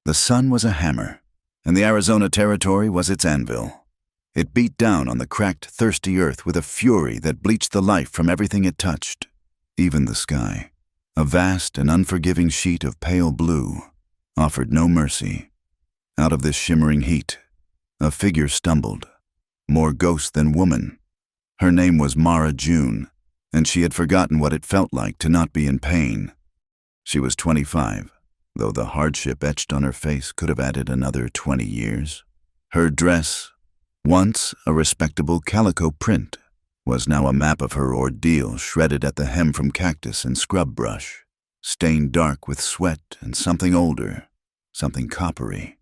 The sun was a hammer, and the Arizona Territory was its anvil. It beat down on the cracked, thirsty earth with a fury that bleached the life from everything it touched, even the sky. A vast and unforgiving sheet of pale blue offered no mercy. Out of this shimmering heat, a figure stumbled, more ghost than woman. Her name was Mara June, and she had forgotten what it felt like to not be in pain. She was 25, though the hardship etched on her face could have added another 20 years. Her dress, once a respectable calico print, was now a map of her ordeal shredded at the hem from cactus and scrub brush, stained dark with sweat and something older, something coppery.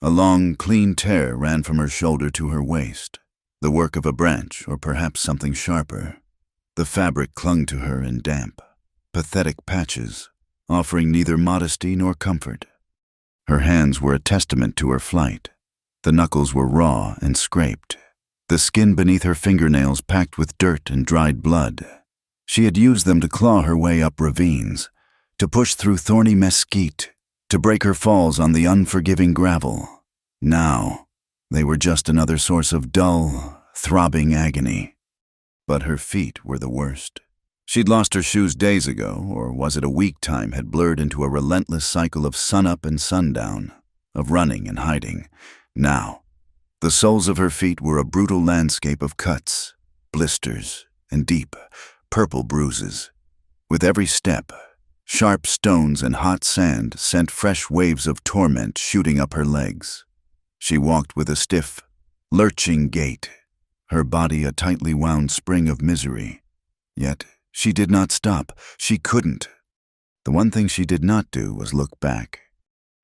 A long, clean tear ran from her shoulder to her waist, the work of a branch or perhaps something sharper. The fabric clung to her in damp, pathetic patches, offering neither modesty nor comfort. Her hands were a testament to her flight. The knuckles were raw and scraped, the skin beneath her fingernails packed with dirt and dried blood. She had used them to claw her way up ravines, to push through thorny mesquite, to break her falls on the unforgiving gravel. Now, they were just another source of dull, throbbing agony. But her feet were the worst. She'd lost her shoes days ago, or was it a week time had blurred into a relentless cycle of sunup and sundown, of running and hiding. Now, the soles of her feet were a brutal landscape of cuts, blisters, and deep, purple bruises. With every step, sharp stones and hot sand sent fresh waves of torment shooting up her legs. She walked with a stiff, lurching gait, her body a tightly wound spring of misery. Yet she did not stop. She couldn't. The one thing she did not do was look back.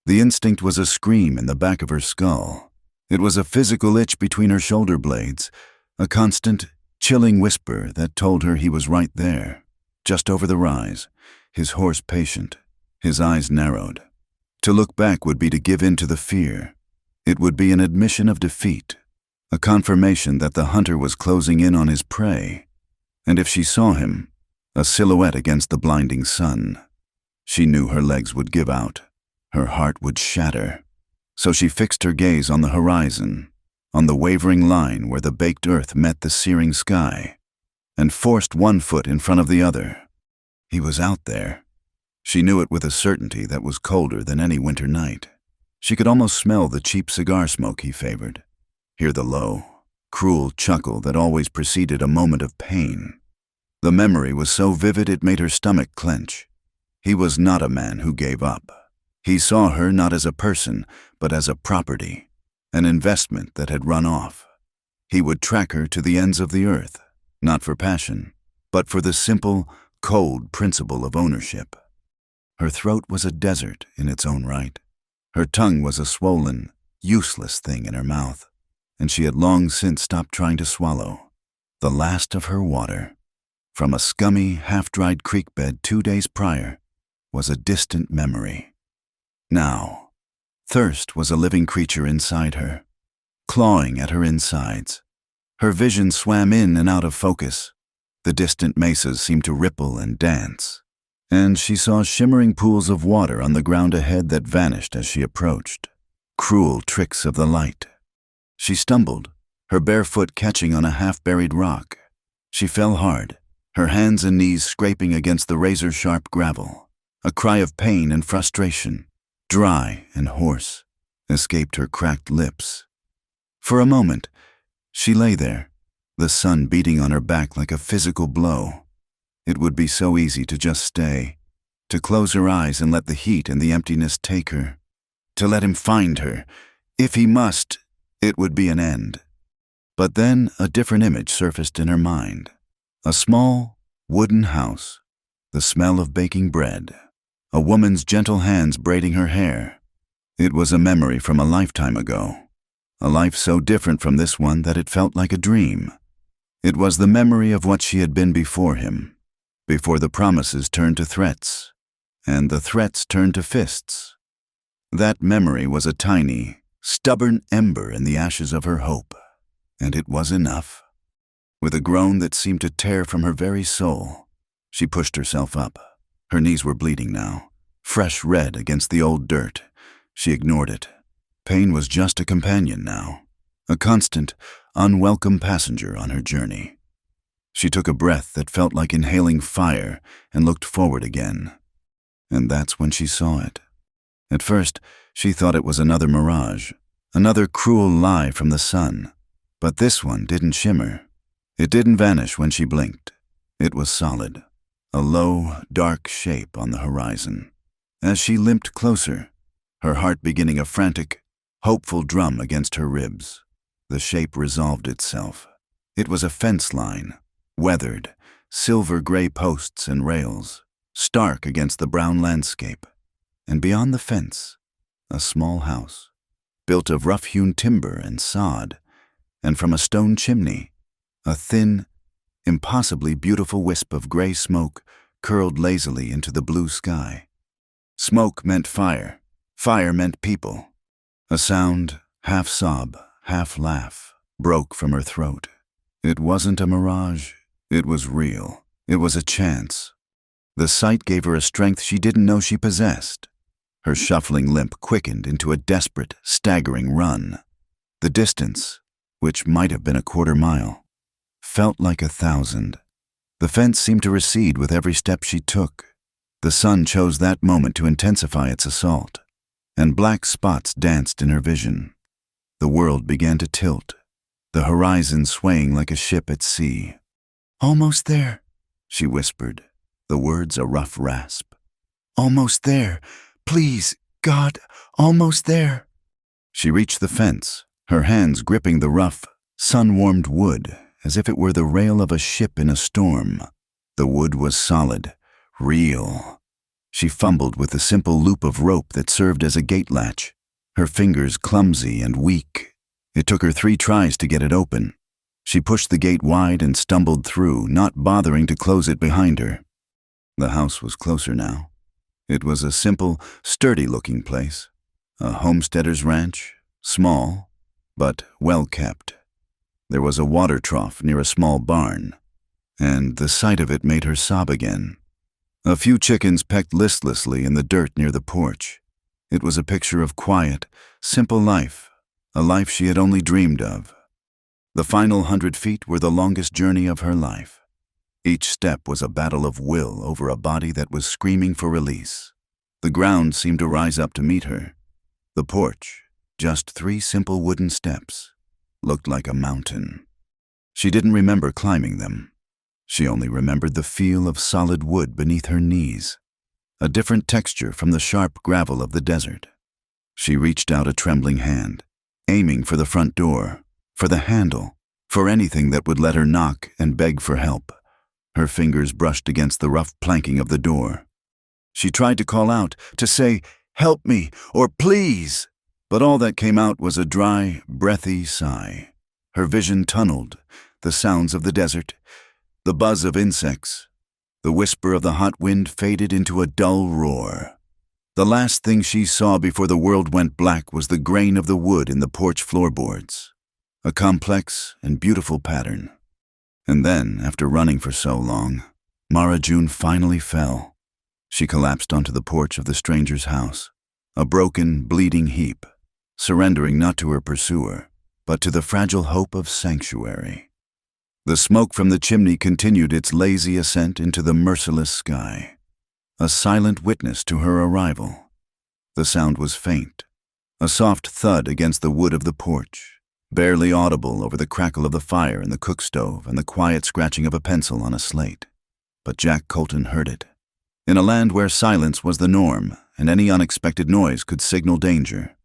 The instinct was a scream in the back of her skull. It was a physical itch between her shoulder blades, a constant, chilling whisper that told her he was right there, just over the rise, his horse patient, his eyes narrowed. To look back would be to give in to the fear. It would be an admission of defeat, a confirmation that the hunter was closing in on his prey. And if she saw him, a silhouette against the blinding sun, she knew her legs would give out. Her heart would shatter. So she fixed her gaze on the horizon, on the wavering line where the baked earth met the searing sky, and forced one foot in front of the other. He was out there. She knew it with a certainty that was colder than any winter night. She could almost smell the cheap cigar smoke he favored, hear the low, cruel chuckle that always preceded a moment of pain. The memory was so vivid it made her stomach clench. He was not a man who gave up. He saw her not as a person, but as a property, an investment that had run off. He would track her to the ends of the earth, not for passion, but for the simple, cold principle of ownership. Her throat was a desert in its own right. Her tongue was a swollen, useless thing in her mouth, and she had long since stopped trying to swallow. The last of her water, from a scummy, half-dried creek bed 2 days prior, was a distant memory. Now, thirst was a living creature inside her, clawing at her insides. Her vision swam in and out of focus. The distant mesas seemed to ripple and dance, and she saw shimmering pools of water on the ground ahead that vanished as she approached. Cruel tricks of the light. She stumbled, her bare foot catching on a half-buried rock. She fell hard, her hands and knees scraping against the razor-sharp gravel. A cry of pain and frustration, dry and hoarse, escaped her cracked lips. For a moment, she lay there, the sun beating on her back like a physical blow. It would be so easy to just stay, to close her eyes and let the heat and the emptiness take her, to let him find her. If he must, it would be an end. But then a different image surfaced in her mind. A small, wooden house, the smell of baking bread, a woman's gentle hands braiding her hair. It was a memory from a lifetime ago, a life so different from this one that it felt like a dream. It was the memory of what she had been before him, before the promises turned to threats, and the threats turned to fists. That memory was a tiny, stubborn ember in the ashes of her hope, and it was enough. With a groan that seemed to tear from her very soul, she pushed herself up. Her knees were bleeding now, fresh red against the old dirt, She ignored it. Pain was just a companion now, a constant, unwelcome passenger on her journey. She took a breath that felt like inhaling fire and looked forward again. And that's when she saw it. At first, she thought it was another mirage, another cruel lie from the sun. But this one didn't shimmer. It didn't vanish when she blinked. It was solid, a low, dark shape on the horizon. As she limped closer, her heart beginning a frantic, hopeful drum against her ribs, the shape resolved itself. It was a fence line, weathered, silver-gray posts and rails, stark against the brown landscape. And beyond the fence, a small house, built of rough-hewn timber and sod, and from a stone chimney, a thin, impossibly beautiful wisp of gray smoke curled lazily into the blue sky. Smoke meant fire. Fire meant people. A sound, half sob, half laugh, broke from her throat. It wasn't a mirage. It was real. It was a chance. The sight gave her a strength she didn't know she possessed. Her shuffling limp quickened into a desperate, staggering run. The distance, which might have been a quarter mile, felt like 1,000. The fence seemed to recede with every step she took. The sun chose that moment to intensify its assault, and black spots danced in her vision. The world began to tilt, the horizon swaying like a ship at sea. "Almost there," she whispered, the words a rough rasp. "Almost there. Please, God, almost there." She reached the fence, her hands gripping the rough, sun-warmed wood as if it were the rail of a ship in a storm. The wood was solid, real. She fumbled with the simple loop of rope that served as a gate latch, her fingers clumsy and weak. It took her 3 tries to get it open. She pushed the gate wide and stumbled through, not bothering to close it behind her. The house was closer now. It was a simple, sturdy-looking place, a homesteader's ranch, small, but well-kept. There was a water trough near a small barn, and the sight of it made her sob again. A few chickens pecked listlessly in the dirt near the porch. It was a picture of quiet, simple life, a life she had only dreamed of. The final 100 feet were the longest journey of her life. Each step was a battle of will over a body that was screaming for release. The ground seemed to rise up to meet her. The porch, just 3 simple wooden steps, looked like a mountain. She didn't remember climbing them. She only remembered the feel of solid wood beneath her knees, a different texture from the sharp gravel of the desert. She reached out a trembling hand, aiming for the front door, for the handle, for anything that would let her knock and beg for help. Her fingers brushed against the rough planking of the door. She tried to call out, to say, "Help me," or "Please," but all that came out was a dry, breathy sigh. Her vision tunneled, the sounds of the desert, the buzz of insects, the whisper of the hot wind faded into a dull roar. The last thing she saw before the world went black was the grain of the wood in the porch floorboards, a complex and beautiful pattern. And then, after running for so long, Mara June finally fell. She collapsed onto the porch of the stranger's house, a broken, bleeding heap, surrendering not to her pursuer, but to the fragile hope of sanctuary. The smoke from the chimney continued its lazy ascent into the merciless sky, a silent witness to her arrival. The sound was faint, a soft thud against the wood of the porch, barely audible over the crackle of the fire in the cook stove and the quiet scratching of a pencil on a slate. But Jack Colton heard it. In a land where silence was the norm and any unexpected noise could signal danger,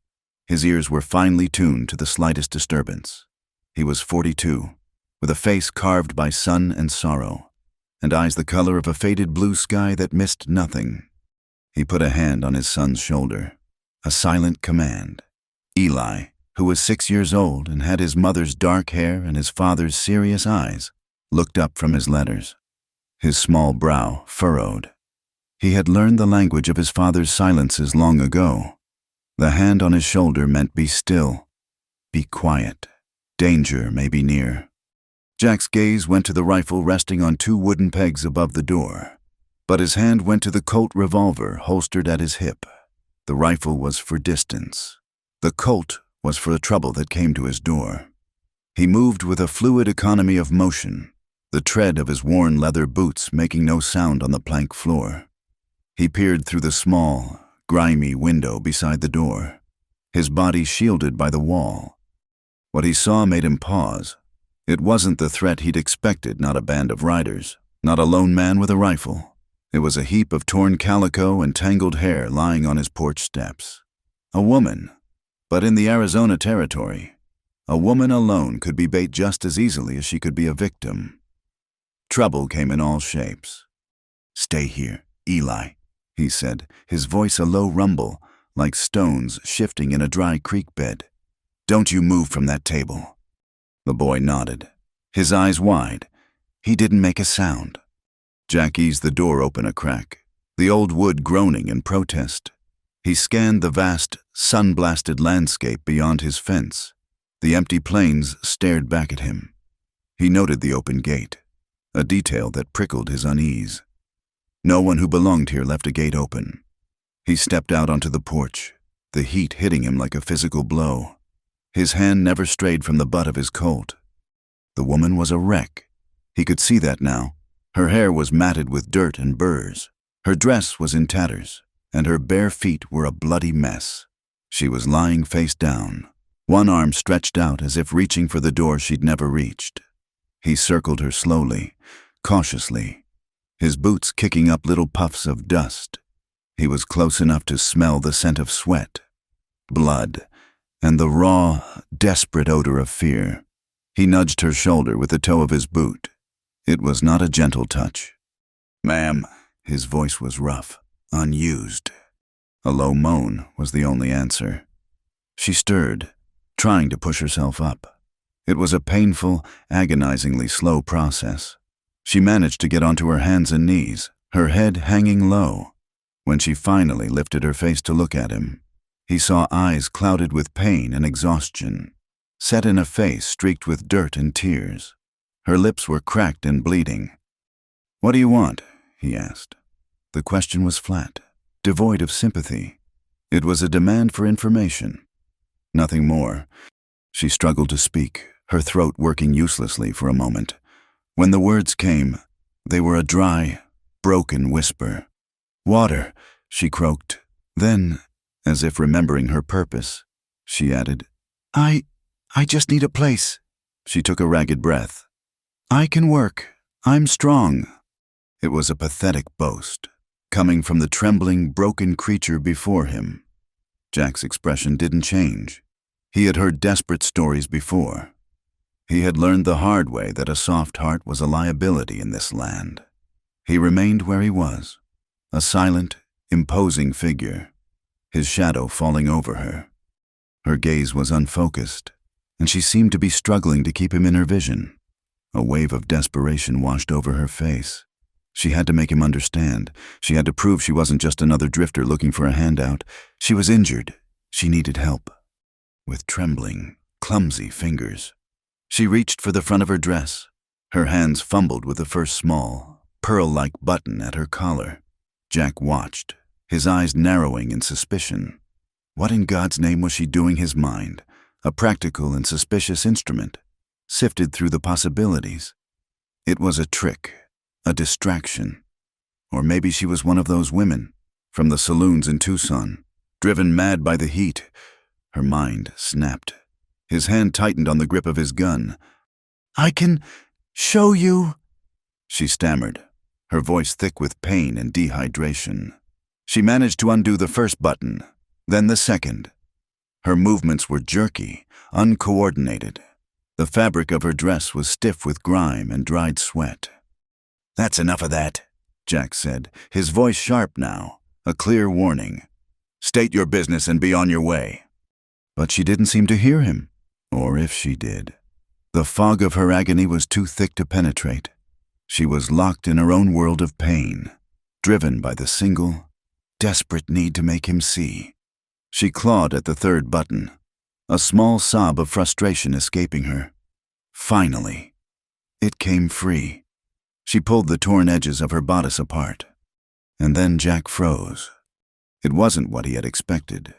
his ears were finely tuned to the slightest disturbance. He was 42, with a face carved by sun and sorrow, and eyes the color of a faded blue sky that missed nothing. He put a hand on his son's shoulder, a silent command. Eli, who was 6 years old and had his mother's dark hair and his father's serious eyes, looked up from his letters, his small brow furrowed. He had learned the language of his father's silences long ago. The hand on his shoulder meant be still, be quiet, danger may be near. Jack's gaze went to the rifle resting on 2 wooden pegs above the door, but his hand went to the Colt revolver holstered at his hip. The rifle was for distance. The Colt was for the trouble that came to his door. He moved with a fluid economy of motion, the tread of his worn leather boots making no sound on the plank floor. He peered through the small, grimy window beside the door, his body shielded by the wall. What he saw made him pause. It wasn't the threat he'd expected, not a band of riders, not a lone man with a rifle. It was a heap of torn calico and tangled hair lying on his porch steps. A woman. But in the Arizona territory, a woman alone could be bait just as easily as she could be a victim. Trouble came in all shapes. "Stay here, Eli," he said, his voice a low rumble, like stones shifting in a dry creek bed. "Don't you move from that table." The boy nodded, his eyes wide. He didn't make a sound. Jack eased the door open a crack, the old wood groaning in protest. He scanned the vast, sun-blasted landscape beyond his fence. The empty plains stared back at him. He noted the open gate, a detail that prickled his unease. No one who belonged here left a gate open. He stepped out onto the porch, the heat hitting him like a physical blow. His hand never strayed from the butt of his Colt. The woman was a wreck. He could see that now. Her hair was matted with dirt and burrs. Her dress was in tatters, and her bare feet were a bloody mess. She was lying face down, one arm stretched out as if reaching for the door she'd never reached. He circled her slowly, cautiously, his boots kicking up little puffs of dust. He was close enough to smell the scent of sweat, blood, and the raw, desperate odor of fear. He nudged her shoulder with the toe of his boot. It was not a gentle touch. "Ma'am," his voice was rough, unused. A low moan was the only answer. She stirred, trying to push herself up. It was a painful, agonizingly slow process. She managed to get onto her hands and knees, her head hanging low. When she finally lifted her face to look at him, he saw eyes clouded with pain and exhaustion, set in a face streaked with dirt and tears. Her lips were cracked and bleeding. "What do you want?" he asked. The question was flat, devoid of sympathy. It was a demand for information. Nothing more. She struggled to speak, her throat working uselessly for a moment. When the words came, they were a dry, broken whisper. "Water," she croaked. Then, as if remembering her purpose, she added, I just need a place." She took a ragged breath. "I can work. I'm strong." It was a pathetic boast, coming from the trembling, broken creature before him. Jack's expression didn't change. He had heard desperate stories before. He had learned the hard way that a soft heart was a liability in this land. He remained where he was, a silent, imposing figure, his shadow falling over her. Her gaze was unfocused, and she seemed to be struggling to keep him in her vision. A wave of desperation washed over her face. She had to make him understand. She had to prove she wasn't just another drifter looking for a handout. She was injured. She needed help. With trembling, clumsy fingers, she reached for the front of her dress. Her hands fumbled with the first small, pearl-like button at her collar. Jack watched, his eyes narrowing in suspicion. What in God's name was she doing his mind? A practical and suspicious instrument, sifted through the possibilities. It was a trick, a distraction. Or maybe she was one of those women from the saloons in Tucson, driven mad by the heat. Her mind snapped. His hand tightened on the grip of his gun. "I can show you," she stammered, her voice thick with pain and dehydration. She managed to undo the first button, then the second. Her movements were jerky, uncoordinated. The fabric of her dress was stiff with grime and dried sweat. "That's enough of that," Jack said, his voice sharp now, a clear warning. "State your business and be on your way." But she didn't seem to hear him, or if she did. The fog of her agony was too thick to penetrate. She was locked in her own world of pain, driven by the single, desperate need to make him see. She clawed at the third button, a small sob of frustration escaping her. Finally, it came free. She pulled the torn edges of her bodice apart. And then Jack froze. It wasn't what he had expected.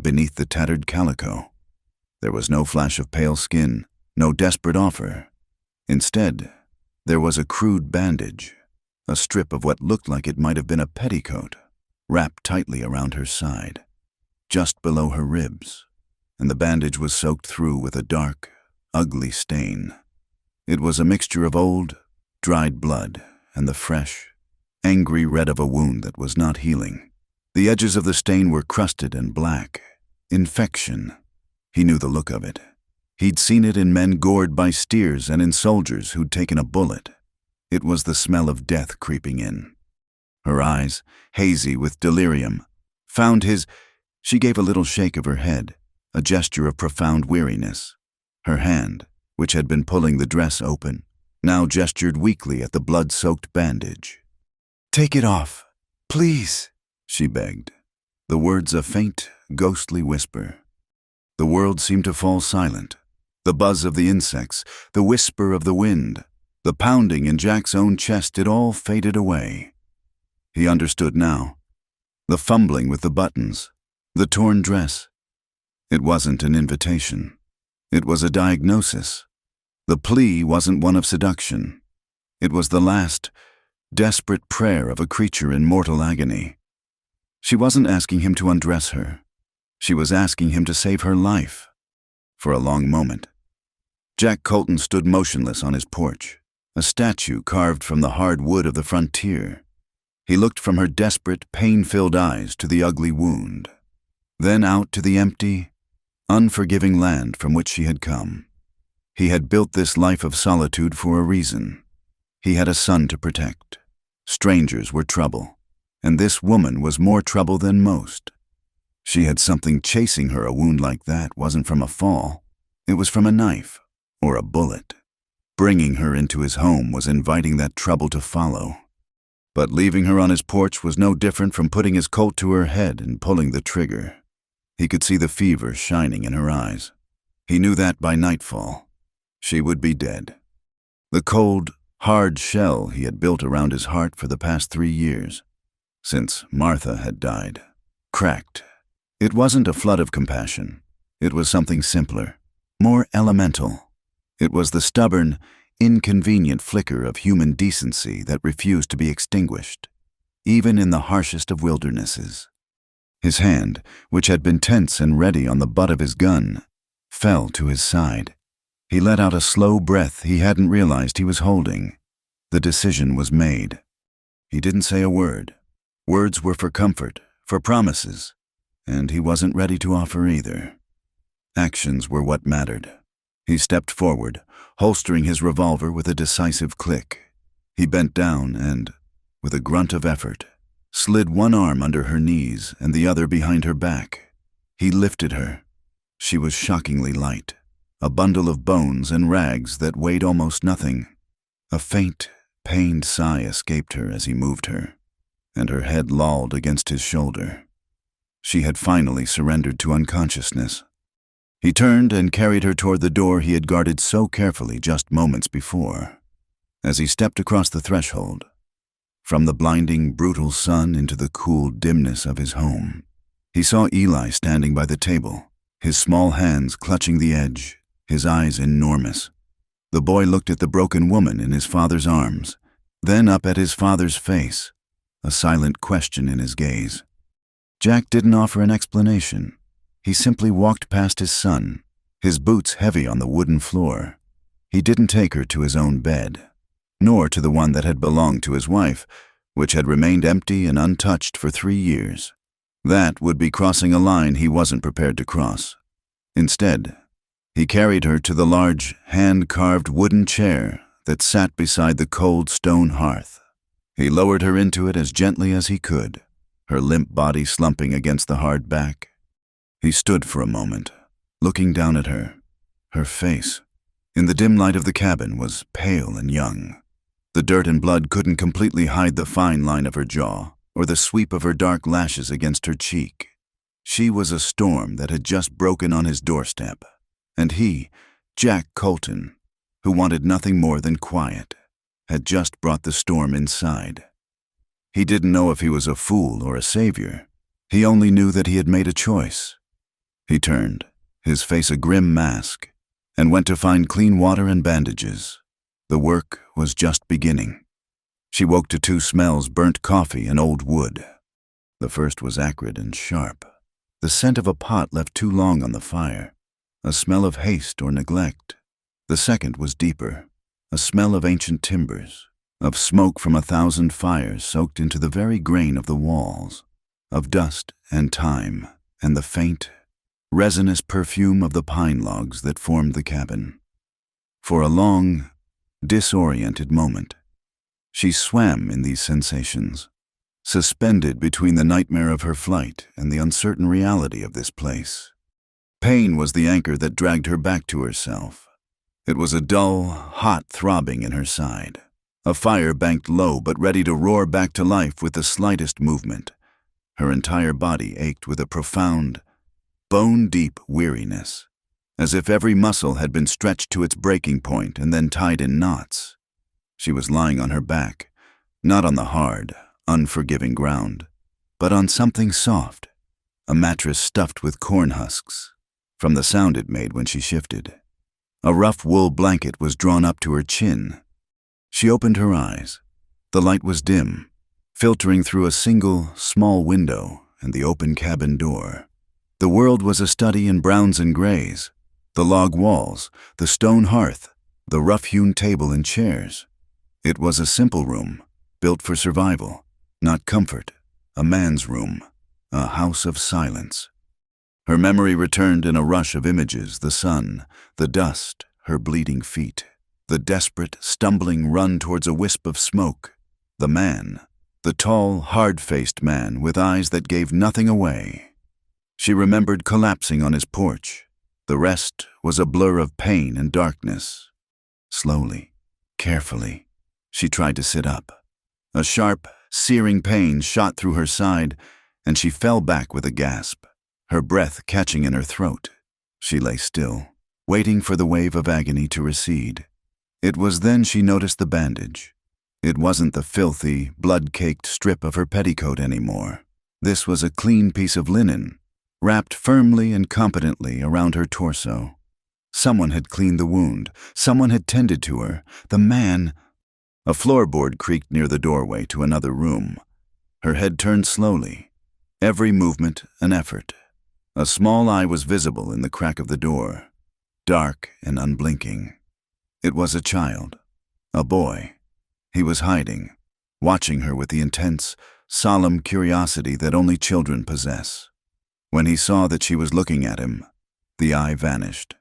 Beneath the tattered calico, there was no flash of pale skin, no desperate offer. Instead, there was a crude bandage, a strip of what looked like it might have been a petticoat, wrapped tightly around her side, just below her ribs, and the bandage was soaked through with a dark, ugly stain. It was a mixture of old, dried blood and the fresh, angry red of a wound that was not healing. The edges of the stain were crusted and black. Infection. He knew the look of it. He'd seen it in men gored by steers and in soldiers who'd taken a bullet. It was the smell of death creeping in. Her eyes, hazy with delirium, found his. She gave a little shake of her head, a gesture of profound weariness. Her hand, which had been pulling the dress open, now gestured weakly at the blood-soaked bandage. "Take it off, please," she begged, the words a faint, ghostly whisper. The world seemed to fall silent. The buzz of the insects, the whisper of the wind, the pounding in Jack's own chest, it all faded away. He understood now. The fumbling with the buttons, the torn dress. It wasn't an invitation. It was a diagnosis. The plea wasn't one of seduction. It was the last, desperate prayer of a creature in mortal agony. She wasn't asking him to undress her. She was asking him to save her life. For a long moment, Jack Colton stood motionless on his porch, a statue carved from the hard wood of the frontier. He looked from her desperate, pain-filled eyes to the ugly wound, then out to the empty, unforgiving land from which she had come. He had built this life of solitude for a reason. He had a son to protect. Strangers were trouble, and this woman was more trouble than most. She had something chasing her. A wound like that wasn't from a fall. It was from a knife or a bullet. Bringing her into his home was inviting that trouble to follow. But leaving her on his porch was no different from putting his Colt to her head and pulling the trigger. He could see the fever shining in her eyes. He knew that by nightfall, she would be dead. The cold, hard shell he had built around his heart for the past 3 years, since Martha had died, cracked. It wasn't a flood of compassion. It was something simpler, more elemental. It was the stubborn, inconvenient flicker of human decency that refused to be extinguished, even in the harshest of wildernesses. His hand, which had been tense and ready on the butt of his gun, fell to his side. He let out a slow breath he hadn't realized he was holding. The decision was made. He didn't say a word. Words were for comfort, for promises, and he wasn't ready to offer either. Actions were what mattered. He stepped forward, holstering his revolver with a decisive click. He bent down and, with a grunt of effort, slid one arm under her knees and the other behind her back. He lifted her. She was shockingly light, a bundle of bones and rags that weighed almost nothing. A faint, pained sigh escaped her as he moved her, and her head lolled against his shoulder. She had finally surrendered to unconsciousness. He turned and carried her toward the door he had guarded so carefully just moments before. As he stepped across the threshold, from the blinding, brutal sun into the cool dimness of his home, he saw Eli standing by the table, his small hands clutching the edge, his eyes enormous. The boy looked at the broken woman in his father's arms, then up at his father's face, a silent question in his gaze. Jack didn't offer an explanation. He simply walked past his son, his boots heavy on the wooden floor. He didn't take her to his own bed, nor to the one that had belonged to his wife, which had remained empty and untouched for 3 years. That would be crossing a line he wasn't prepared to cross. Instead, he carried her to the large, hand-carved wooden chair that sat beside the cold stone hearth. He lowered her into it as gently as he could, her limp body slumping against the hard back. He stood for a moment, looking down at her. Her face, in the dim light of the cabin, was pale and young. The dirt and blood couldn't completely hide the fine line of her jaw or the sweep of her dark lashes against her cheek. She was a storm that had just broken on his doorstep, and he, Jack Colton, who wanted nothing more than quiet, had just brought the storm inside. He didn't know if he was a fool or a savior. He only knew that he had made a choice. He turned, his face a grim mask, and went to find clean water and bandages. The work was just beginning. She woke to two smells: burnt coffee and old wood. The first was acrid and sharp, the scent of a pot left too long on the fire, a smell of haste or neglect. The second was deeper, a smell of ancient timbers, of smoke from 1,000 fires soaked into the very grain of the walls, of dust and time and the faint, resinous perfume of the pine logs that formed the cabin. For a long, disoriented moment, she swam in these sensations, suspended between the nightmare of her flight and the uncertain reality of this place. Pain was the anchor that dragged her back to herself. It was a dull, hot throbbing in her side, a fire banked low but ready to roar back to life with the slightest movement. Her entire body ached with a profound, bone-deep weariness, as if every muscle had been stretched to its breaking point and then tied in knots. She was lying on her back, not on the hard, unforgiving ground, but on something soft, a mattress stuffed with corn husks, from the sound it made when she shifted. A rough wool blanket was drawn up to her chin. She opened her eyes. The light was dim, filtering through a single, small window and the open cabin door. The world was a study in browns and grays, the log walls, the stone hearth, the rough-hewn table and chairs. It was a simple room, built for survival, not comfort, a man's room, a house of silence. Her memory returned in a rush of images: the sun, the dust, her bleeding feet, the desperate, stumbling run towards a wisp of smoke, the man, the tall, hard-faced man with eyes that gave nothing away. She remembered collapsing on his porch. The rest was a blur of pain and darkness. Slowly, carefully, she tried to sit up. A sharp, searing pain shot through her side, and she fell back with a gasp, her breath catching in her throat. She lay still, waiting for the wave of agony to recede. It was then she noticed the bandage. It wasn't the filthy, blood-caked strip of her petticoat anymore. This was a clean piece of linen, wrapped firmly and competently around her torso. Someone had cleaned the wound. Someone had tended to her. The man... A floorboard creaked near the doorway to another room. Her head turned slowly, every movement an effort. A small eye was visible in the crack of the door, dark and unblinking. It was a child, a boy. He was hiding, watching her with the intense, solemn curiosity that only children possess. When he saw that she was looking at him, the eye vanished.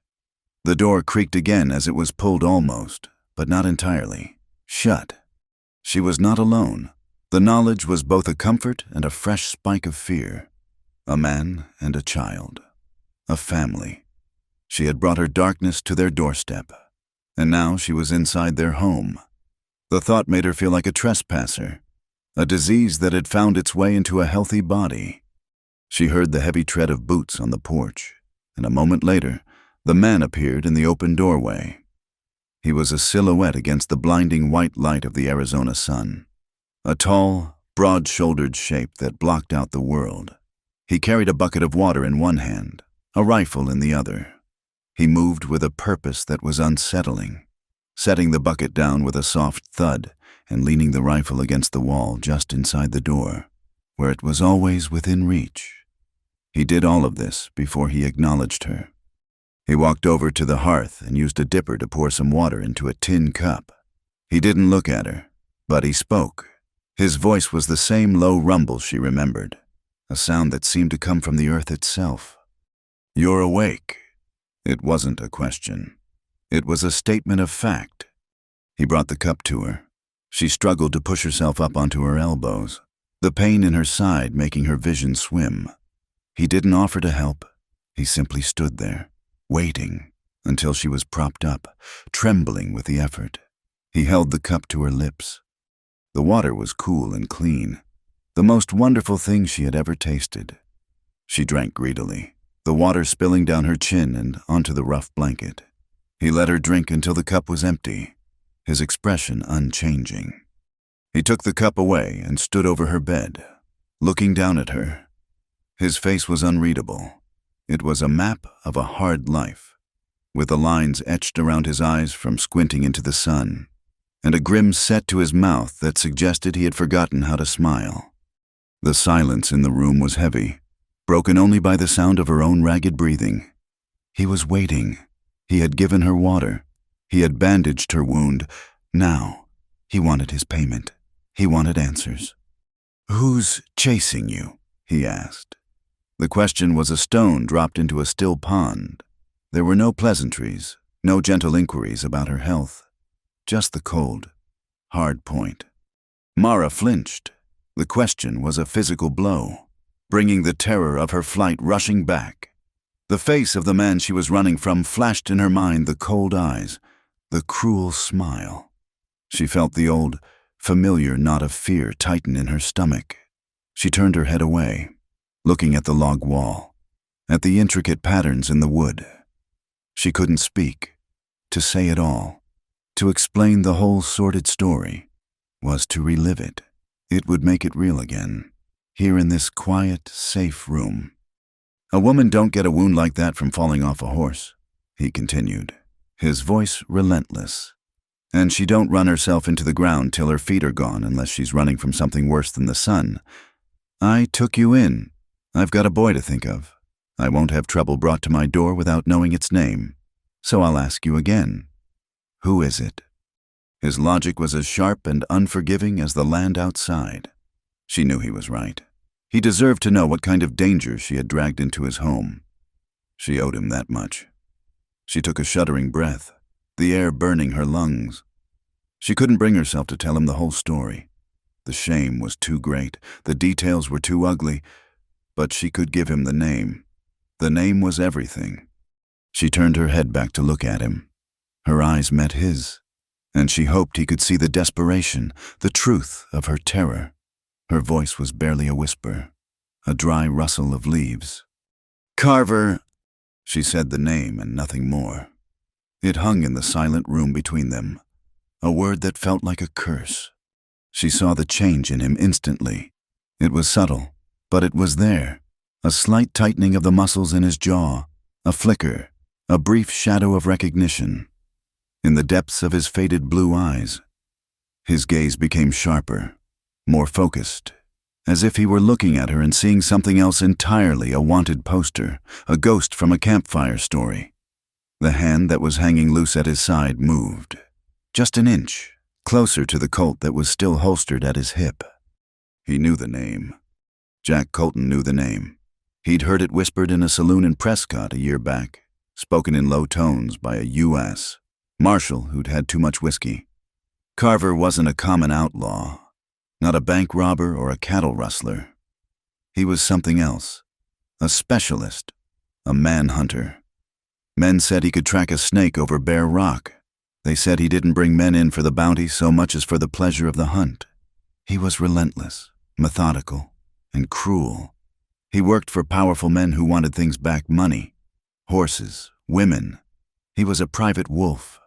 The door creaked again as it was pulled almost, but not entirely, shut. She was not alone. The knowledge was both a comfort and a fresh spike of fear. A man and a child. A family. She had brought her darkness to their doorstep, and now she was inside their home. The thought made her feel like a trespasser, a disease that had found its way into a healthy body. She heard the heavy tread of boots on the porch, and a moment later, the man appeared in the open doorway. He was a silhouette against the blinding white light of the Arizona sun, a tall, broad-shouldered shape that blocked out the world. He carried a bucket of water in one hand, a rifle in the other. He moved with a purpose that was unsettling, setting the bucket down with a soft thud and leaning the rifle against the wall just inside the door, where it was always within reach. He did all of this before he acknowledged her. He walked over to the hearth and used a dipper to pour some water into a tin cup. He didn't look at her, but he spoke. His voice was the same low rumble she remembered, a sound that seemed to come from the earth itself. "You're awake." It wasn't a question. It was a statement of fact. He brought the cup to her. She struggled to push herself up onto her elbows, the pain in her side making her vision swim. He didn't offer to help. He simply stood there, waiting, until she was propped up, trembling with the effort. He held the cup to her lips. The water was cool and clean, the most wonderful thing she had ever tasted. She drank greedily, the water spilling down her chin and onto the rough blanket. He let her drink until the cup was empty, his expression unchanging. He took the cup away and stood over her bed, looking down at her. His face was unreadable. It was a map of a hard life, with the lines etched around his eyes from squinting into the sun, and a grim set to his mouth that suggested he had forgotten how to smile. The silence in the room was heavy, broken only by the sound of her own ragged breathing. He was waiting. He had given her water. He had bandaged her wound. Now, he wanted his payment. He wanted answers. "Who's chasing you?" he asked. The question was a stone dropped into a still pond. There were no pleasantries, no gentle inquiries about her health. Just the cold, hard point. Mara flinched. The question was a physical blow, bringing the terror of her flight rushing back. The face of the man she was running from flashed in her mind, the cold eyes, the cruel smile. She felt the old, familiar knot of fear tighten in her stomach. She turned her head away, looking at the log wall, at the intricate patterns in the wood. She couldn't speak. To say it all, to explain the whole sordid story, was to relive it. It would make it real again, here in this quiet, safe room. "A woman don't get a wound like that from falling off a horse," he continued, his voice relentless. "And she don't run herself into the ground till her feet are gone unless she's running from something worse than the sun. I took you in. I've got a boy to think of. I won't have trouble brought to my door without knowing its name. So I'll ask you again. Who is it?" His logic was as sharp and unforgiving as the land outside. She knew he was right. He deserved to know what kind of danger she had dragged into his home. She owed him that much. She took a shuddering breath, the air burning her lungs. She couldn't bring herself to tell him the whole story. The shame was too great, the details were too ugly, but she could give him the name. The name was everything. She turned her head back to look at him. Her eyes met his, and she hoped he could see the desperation, the truth of her terror. Her voice was barely a whisper, a dry rustle of leaves. "Carver," she said the name and nothing more. It hung in the silent room between them, a word that felt like a curse. She saw the change in him instantly. It was subtle, but it was there. A slight tightening of the muscles in his jaw, a flicker, a brief shadow of recognition. In the depths of his faded blue eyes, his gaze became sharper, more focused, as if he were looking at her and seeing something else entirely, a wanted poster, a ghost from a campfire story. The hand that was hanging loose at his side moved, just an inch, closer to the Colt that was still holstered at his hip. He knew the name. Jack Colton knew the name. He'd heard it whispered in a saloon in Prescott a year back, spoken in low tones by a U.S. Marshal who'd had too much whiskey. Carver wasn't a common outlaw, not a bank robber or a cattle rustler. He was something else, a specialist, a manhunter. Men said he could track a snake over bare rock. They said he didn't bring men in for the bounty so much as for the pleasure of the hunt. He was relentless, methodical, and cruel. He worked for powerful men who wanted things back: money, horses, women. He was a private wolf,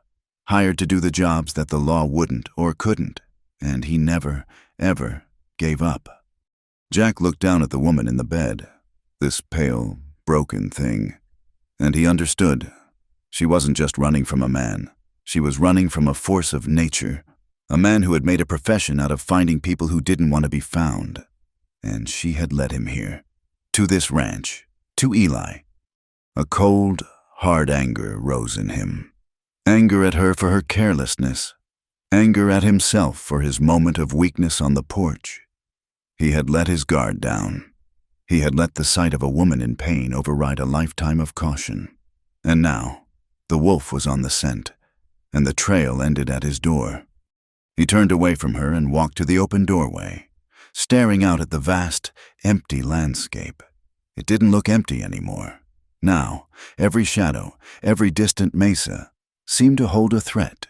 hired to do the jobs that the law wouldn't or couldn't, and he never, ever gave up. Jack looked down at the woman in the bed, this pale, broken thing, and he understood. She wasn't just running from a man. She was running from a force of nature, a man who had made a profession out of finding people who didn't want to be found. And she had led him here, to this ranch, to Eli. A cold, hard anger rose in him. Anger at her for her carelessness. Anger at himself for his moment of weakness on the porch. He had let his guard down. He had let the sight of a woman in pain override a lifetime of caution. And now, the wolf was on the scent, and the trail ended at his door. He turned away from her and walked to the open doorway, staring out at the vast, empty landscape. It didn't look empty anymore. Now, every shadow, every distant mesa, seemed to hold a threat.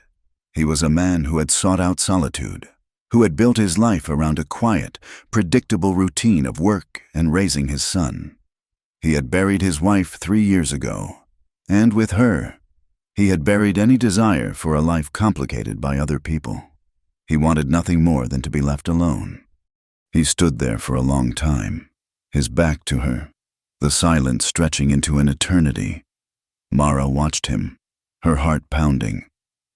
He was a man who had sought out solitude, who had built his life around a quiet, predictable routine of work and raising his son. He had buried his wife 3 years ago, and with her, he had buried any desire for a life complicated by other people. He wanted nothing more than to be left alone. He stood there for a long time, his back to her, the silence stretching into an eternity. Mara watched him, her heart pounding.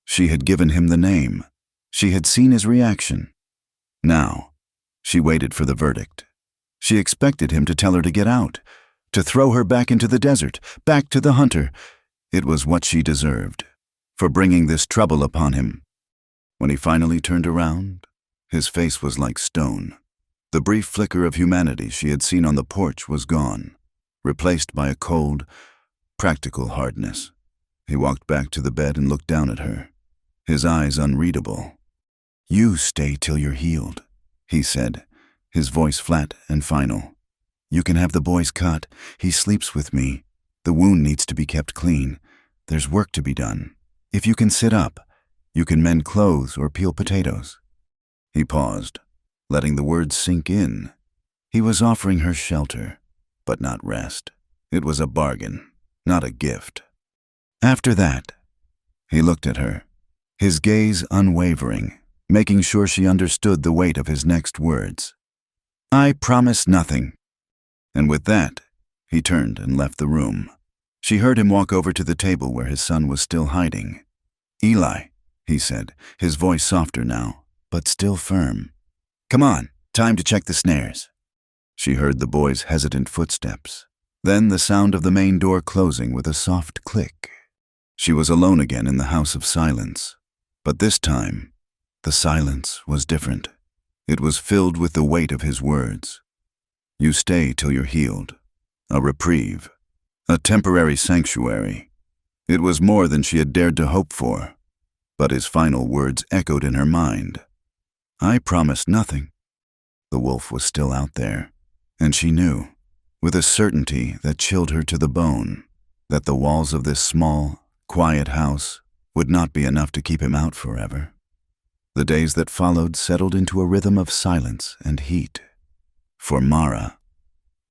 She had given him the name. She had seen his reaction. Now, she waited for the verdict. She expected him to tell her to get out, to throw her back into the desert, back to the hunter. It was what she deserved, for bringing this trouble upon him. When he finally turned around, his face was like stone. The brief flicker of humanity she had seen on the porch was gone, replaced by a cold, practical hardness. He walked back to the bed and looked down at her, his eyes unreadable. "You stay till you're healed," he said, his voice flat and final. "You can have the boy's cut. He sleeps with me. The wound needs to be kept clean. There's work to be done. If you can sit up, you can mend clothes or peel potatoes." He paused, letting the words sink in. He was offering her shelter, but not rest. It was a bargain, not a gift. After that, he looked at her, his gaze unwavering, making sure she understood the weight of his next words. "I promise nothing." And with that, he turned and left the room. She heard him walk over to the table where his son was still hiding. "Eli," he said, his voice softer now, but still firm. "Come on, time to check the snares." She heard the boy's hesitant footsteps, then the sound of the main door closing with a soft click. She was alone again in the house of silence, but this time, the silence was different. It was filled with the weight of his words. "You stay till you're healed." A reprieve. A temporary sanctuary. It was more than she had dared to hope for, but his final words echoed in her mind. "I promise nothing." The wolf was still out there, and she knew, with a certainty that chilled her to the bone, that the walls of this small, quiet house would not be enough to keep him out forever. The days that followed settled into a rhythm of silence and heat. For Mara,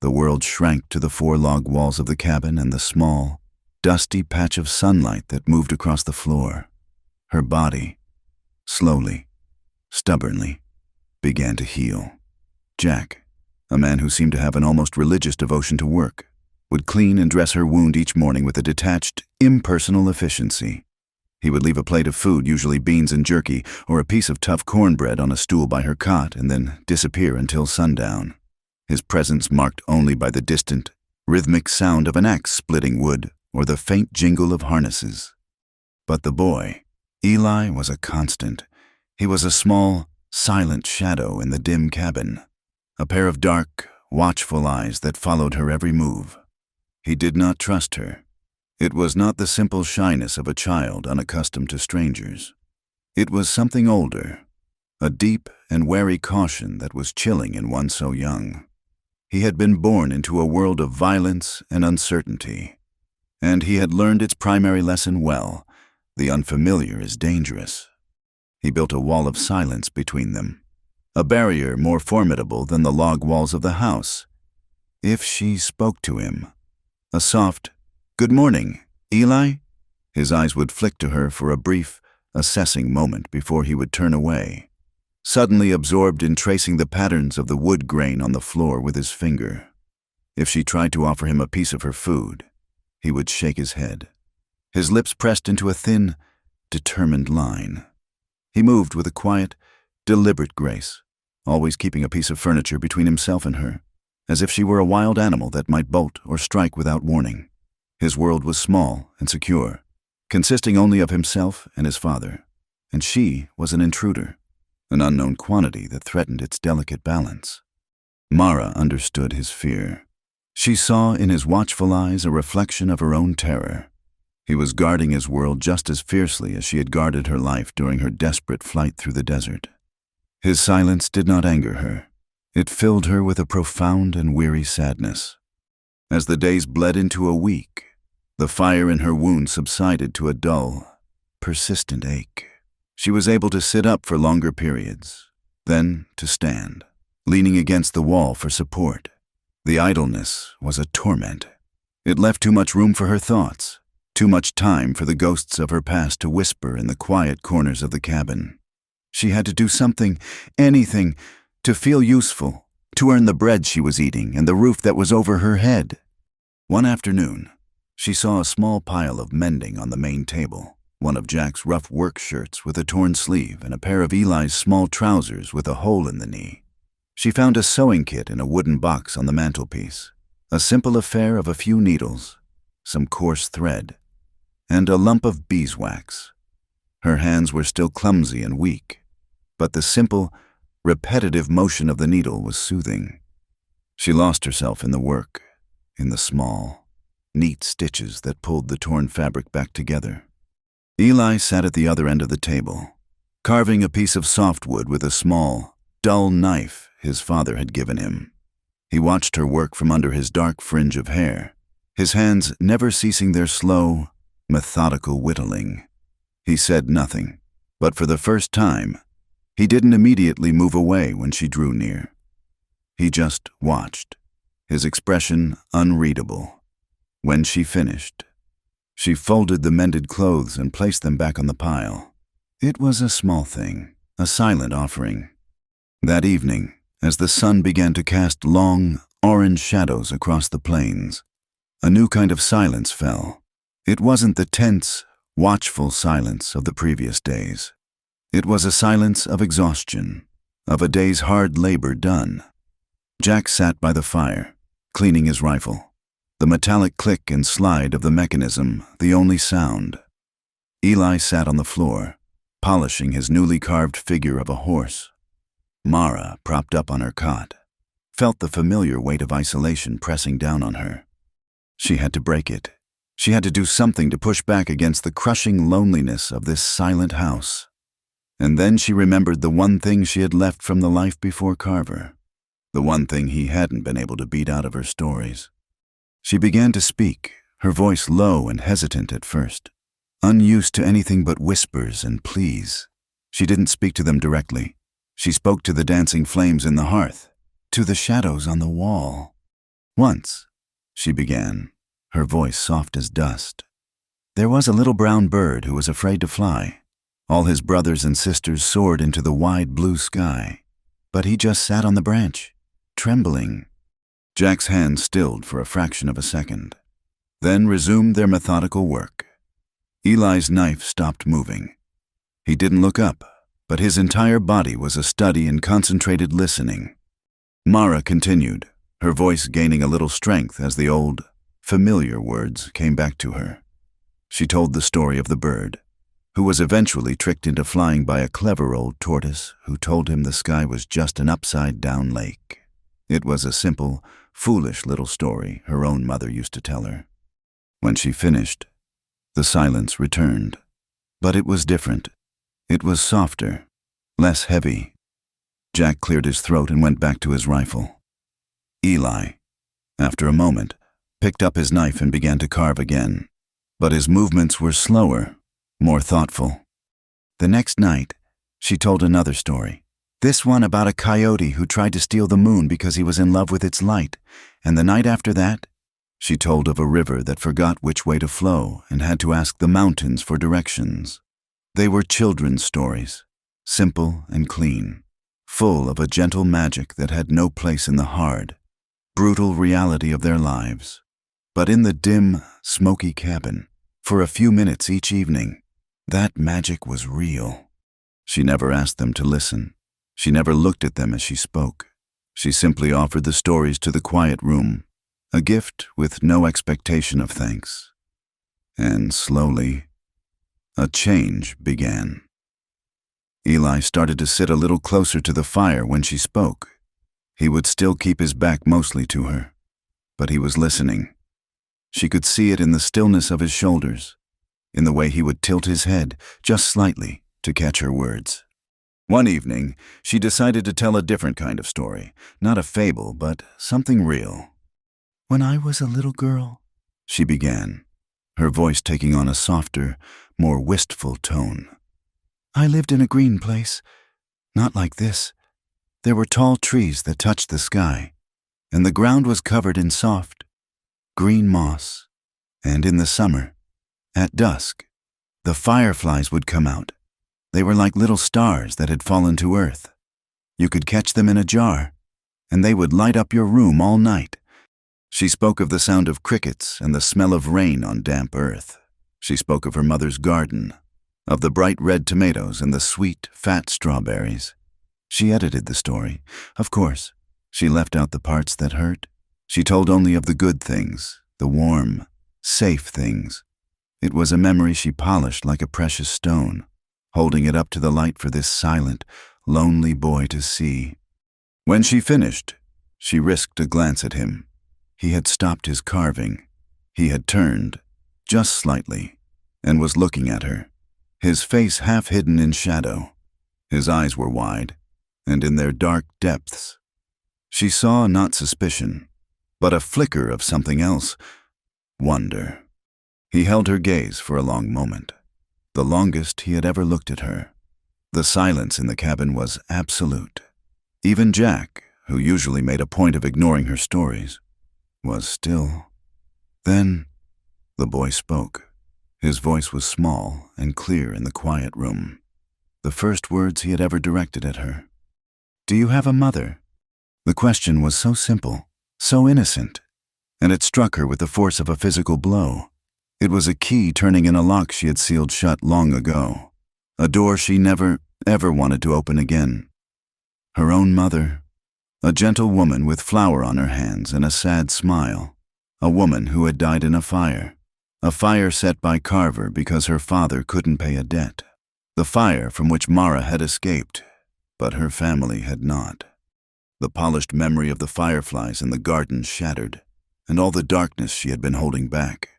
the world shrank to the 4 log walls of the cabin and the small, dusty patch of sunlight that moved across the floor. Her body, slowly, stubbornly, began to heal. Jack, a man who seemed to have an almost religious devotion to work, would clean and dress her wound each morning with a detached, impersonal efficiency. He would leave a plate of food, usually beans and jerky, or a piece of tough cornbread on a stool by her cot and then disappear until sundown. His presence marked only by the distant, rhythmic sound of an axe splitting wood or the faint jingle of harnesses. But the boy, Eli, was a constant. He was a small, silent shadow in the dim cabin, a pair of dark, watchful eyes that followed her every move. He did not trust her. It was not the simple shyness of a child unaccustomed to strangers. It was something older, a deep and wary caution that was chilling in one so young. He had been born into a world of violence and uncertainty, and he had learned its primary lesson well: the unfamiliar is dangerous. He built a wall of silence between them, a barrier more formidable than the log walls of the house. If she spoke to him, a soft, "Good morning, Eli?" his eyes would flick to her for a brief, assessing moment before he would turn away, suddenly absorbed in tracing the patterns of the wood grain on the floor with his finger. If she tried to offer him a piece of her food, he would shake his head, his lips pressed into a thin, determined line. He moved with a quiet, deliberate grace, always keeping a piece of furniture between himself and her, as if she were a wild animal that might bolt or strike without warning. His world was small and secure, consisting only of himself and his father, and she was an intruder, an unknown quantity that threatened its delicate balance. Mara understood his fear. She saw in his watchful eyes a reflection of her own terror. He was guarding his world just as fiercely as she had guarded her life during her desperate flight through the desert. His silence did not anger her. It filled her with a profound and weary sadness. As the days bled into a week, the fire in her wound subsided to a dull, persistent ache. She was able to sit up for longer periods, then to stand, leaning against the wall for support. The idleness was a torment. It left too much room for her thoughts, too much time for the ghosts of her past to whisper in the quiet corners of the cabin. She had to do something, anything, to feel useful, to earn the bread she was eating and the roof that was over her head. One afternoon, she saw a small pile of mending on the main table, one of Jack's rough work shirts with a torn sleeve and a pair of Eli's small trousers with a hole in the knee. She found a sewing kit in a wooden box on the mantelpiece, a simple affair of a few needles, some coarse thread, and a lump of beeswax. Her hands were still clumsy and weak, but the simple, repetitive motion of the needle was soothing. She lost herself in the work, in the small, neat stitches that pulled the torn fabric back together. Eli sat at the other end of the table, carving a piece of softwood with a small, dull knife his father had given him. He watched her work from under his dark fringe of hair, his hands never ceasing their slow, methodical whittling. He said nothing, but for the first time, he didn't immediately move away when she drew near. He just watched, his expression unreadable. When she finished, she folded the mended clothes and placed them back on the pile. It was a small thing, a silent offering. That evening, as the sun began to cast long, orange shadows across the plains, a new kind of silence fell. It wasn't the tense, watchful silence of the previous days. It was a silence of exhaustion, of a day's hard labor done. Jack sat by the fire, cleaning his rifle, the metallic click and slide of the mechanism the only sound. Eli sat on the floor, polishing his newly carved figure of a horse. Mara, propped up on her cot, felt the familiar weight of isolation pressing down on her. She had to break it. She had to do something to push back against the crushing loneliness of this silent house. And then she remembered the one thing she had left from the life before Carver, the one thing he hadn't been able to beat out of her stories. She began to speak, her voice low and hesitant at first, unused to anything but whispers and pleas. She didn't speak to them directly. She spoke to the dancing flames in the hearth, to the shadows on the wall. Once, she began, her voice soft as dust. There was a little brown bird who was afraid to fly. All his brothers and sisters soared into the wide blue sky, but he just sat on the branch, trembling. Jack's hands stilled for a fraction of a second, then resumed their methodical work. Eli's knife stopped moving. He didn't look up, but his entire body was a study in concentrated listening. Mara continued, her voice gaining a little strength as the old, familiar words came back to her. She told the story of the bird, who was eventually tricked into flying by a clever old tortoise who told him the sky was just an upside-down lake. It was a simple, foolish little story her own mother used to tell her. When she finished, the silence returned. But it was different. It was softer, less heavy. Jack cleared his throat and went back to his rifle. Eli, after a moment, picked up his knife and began to carve again, but his movements were slower, more thoughtful. The next night, she told another story, this one about a coyote who tried to steal the moon because he was in love with its light, and the night after that, she told of a river that forgot which way to flow and had to ask the mountains for directions. They were children's stories, simple and clean, full of a gentle magic that had no place in the hard, brutal reality of their lives. But in the dim, smoky cabin, for a few minutes each evening, that magic was real. She never asked them to listen. She never looked at them as she spoke. She simply offered the stories to the quiet room, a gift with no expectation of thanks. And slowly, a change began. Eli started to sit a little closer to the fire when she spoke. He would still keep his back mostly to her, but he was listening. She could see it in the stillness of his shoulders, in the way he would tilt his head just slightly to catch her words. One evening, she decided to tell a different kind of story, not a fable, but something real. When I was a little girl, she began, her voice taking on a softer, more wistful tone. I lived in a green place, not like this. There were tall trees that touched the sky, and the ground was covered in soft, green moss. And in the summer, at dusk, the fireflies would come out. They were like little stars that had fallen to earth. You could catch them in a jar, and they would light up your room all night. She spoke of the sound of crickets and the smell of rain on damp earth. She spoke of her mother's garden, of the bright red tomatoes and the sweet, fat strawberries. She edited the story, of course. She left out the parts that hurt. She told only of the good things, the warm, safe things. It was a memory she polished like a precious stone, holding it up to the light for this silent, lonely boy to see. When she finished, she risked a glance at him. He had stopped his carving. He had turned, just slightly, and was looking at her, his face half hidden in shadow. His eyes were wide, and in their dark depths, she saw not suspicion, but a flicker of something else, wonder. He held her gaze for a long moment, the longest he had ever looked at her. The silence in the cabin was absolute. Even Jack, who usually made a point of ignoring her stories, was still. Then the boy spoke. His voice was small and clear in the quiet room. The first words he had ever directed at her. "Do you have a mother?" The question was so simple, so innocent, and it struck her with the force of a physical blow. It was a key turning in a lock she had sealed shut long ago, a door she never, ever wanted to open again. Her own mother, a gentle woman with flour on her hands and a sad smile, a woman who had died in a fire set by Carver because her father couldn't pay a debt, the fire from which Mara had escaped, but her family had not. The polished memory of the fireflies in the garden shattered, and all the darkness she had been holding back,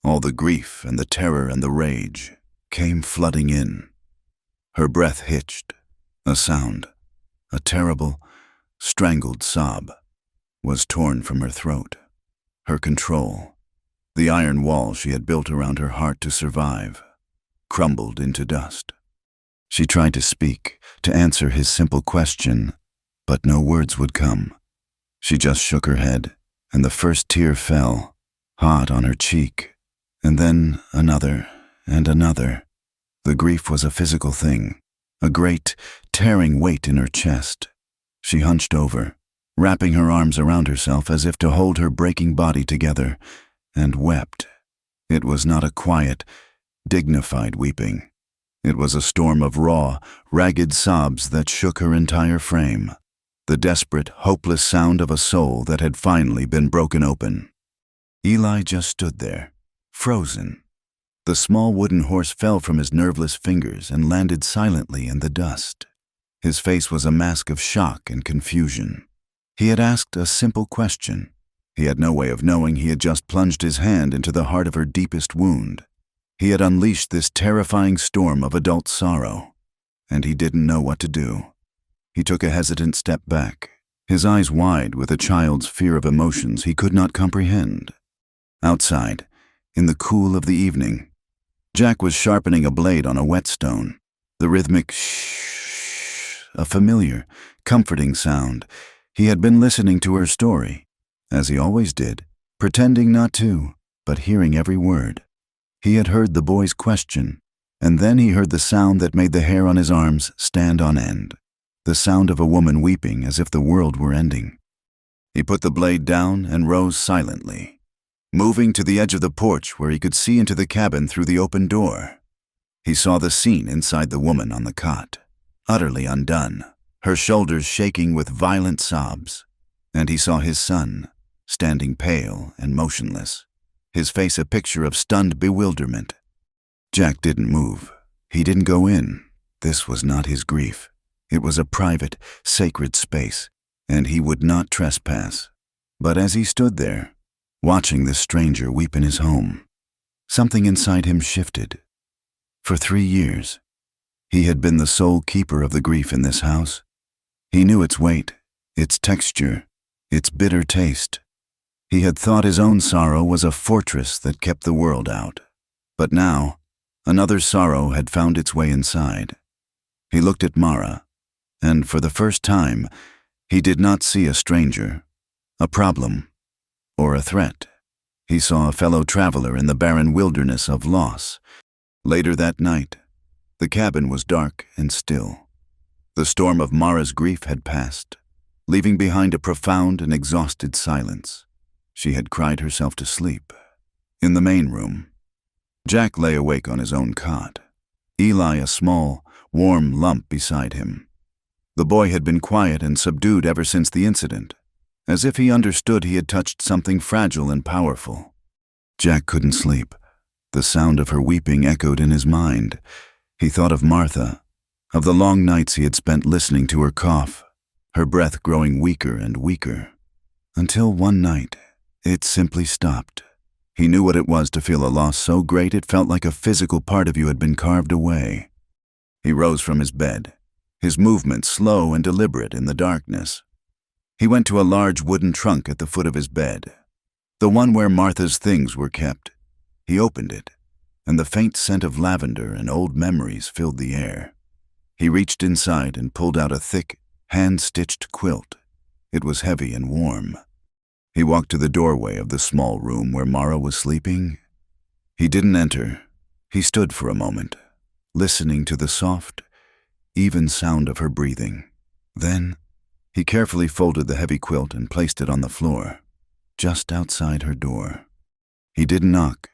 all the grief and the terror and the rage, came flooding in. Her breath hitched. A sound, a terrible, strangled sob, was torn from her throat. Her control, the iron wall she had built around her heart to survive, crumbled into dust. She tried to speak, to answer his simple question, but no words would come. She just shook her head, and the first tear fell, hot on her cheek, and then another and another. The grief was a physical thing, a great, tearing weight in her chest. She hunched over, wrapping her arms around herself as if to hold her breaking body together, and wept. It was not a quiet, dignified weeping. It was a storm of raw, ragged sobs that shook her entire frame, the desperate, hopeless sound of a soul that had finally been broken open. Eli just stood there, frozen. The small wooden horse fell from his nerveless fingers and landed silently in the dust. His face was a mask of shock and confusion. He had asked a simple question. He had no way of knowing he had just plunged his hand into the heart of her deepest wound. He had unleashed this terrifying storm of adult sorrow, and he didn't know what to do. He took a hesitant step back, his eyes wide with a child's fear of emotions he could not comprehend. Outside, in the cool of the evening, Jack was sharpening a blade on a whetstone, the rhythmic shh, a familiar, comforting sound. He had been listening to her story, as he always did, pretending not to, but hearing every word. He had heard the boy's question, and then he heard the sound that made the hair on his arms stand on end, the sound of a woman weeping as if the world were ending. He put the blade down and rose silently, moving to the edge of the porch where he could see into the cabin through the open door. He saw the scene inside the woman on the cot, utterly undone, her shoulders shaking with violent sobs, and he saw his son, standing pale and motionless, his face a picture of stunned bewilderment. Jack didn't move. He didn't go in. This was not his grief. It was a private, sacred space, and he would not trespass. But as he stood there, watching this stranger weep in his home, something inside him shifted. For 3 years, he had been the sole keeper of the grief in this house. He knew its weight, its texture, its bitter taste. He had thought his own sorrow was a fortress that kept the world out. But now, another sorrow had found its way inside. He looked at Mara, and for the first time, he did not see a stranger, a problem, or a threat. He saw a fellow traveler in the barren wilderness of loss. Later that night, the cabin was dark and still. The storm of Mara's grief had passed, leaving behind a profound and exhausted silence. She had cried herself to sleep. In the main room, Jack lay awake on his own cot, Eli a small, warm lump beside him. The boy had been quiet and subdued ever since the incident, as if he understood he had touched something fragile and powerful. Jack couldn't sleep. The sound of her weeping echoed in his mind. He thought of Martha, of the long nights he had spent listening to her cough, her breath growing weaker and weaker, until one night it simply stopped. He knew what it was to feel a loss so great it felt like a physical part of you had been carved away. He rose from his bed, his movements slow and deliberate in the darkness. He went to a large wooden trunk at the foot of his bed, the one where Martha's things were kept. He opened it, and the faint scent of lavender and old memories filled the air. He reached inside and pulled out a thick, hand-stitched quilt. It was heavy and warm. He walked to the doorway of the small room where Mara was sleeping. He didn't enter. He stood for a moment, listening to the soft, even sound of her breathing. Then, he carefully folded the heavy quilt and placed it on the floor, just outside her door. He didn't knock.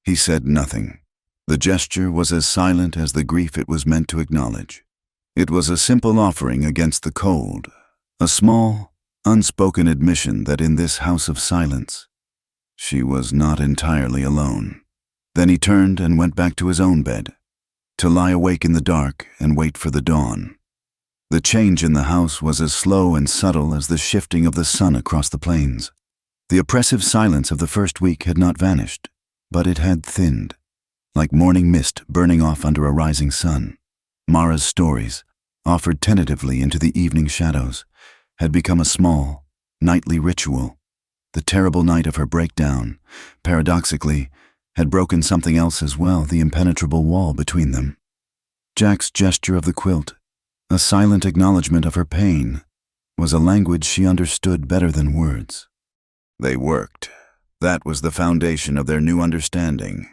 He said nothing. The gesture was as silent as the grief it was meant to acknowledge. It was a simple offering against the cold, a small, unspoken admission that in this house of silence, she was not entirely alone. Then he turned and went back to his own bed, to lie awake in the dark and wait for the dawn. The change in the house was as slow and subtle as the shifting of the sun across the plains. The oppressive silence of the first week had not vanished, but it had thinned, like morning mist burning off under a rising sun. Mara's stories, offered tentatively into the evening shadows, had become a small, nightly ritual. The terrible night of her breakdown, paradoxically, had broken something else as well, the impenetrable wall between them. Jack's gesture of the quilt, a silent acknowledgement of her pain, was a language she understood better than words. They worked. That was the foundation of their new understanding.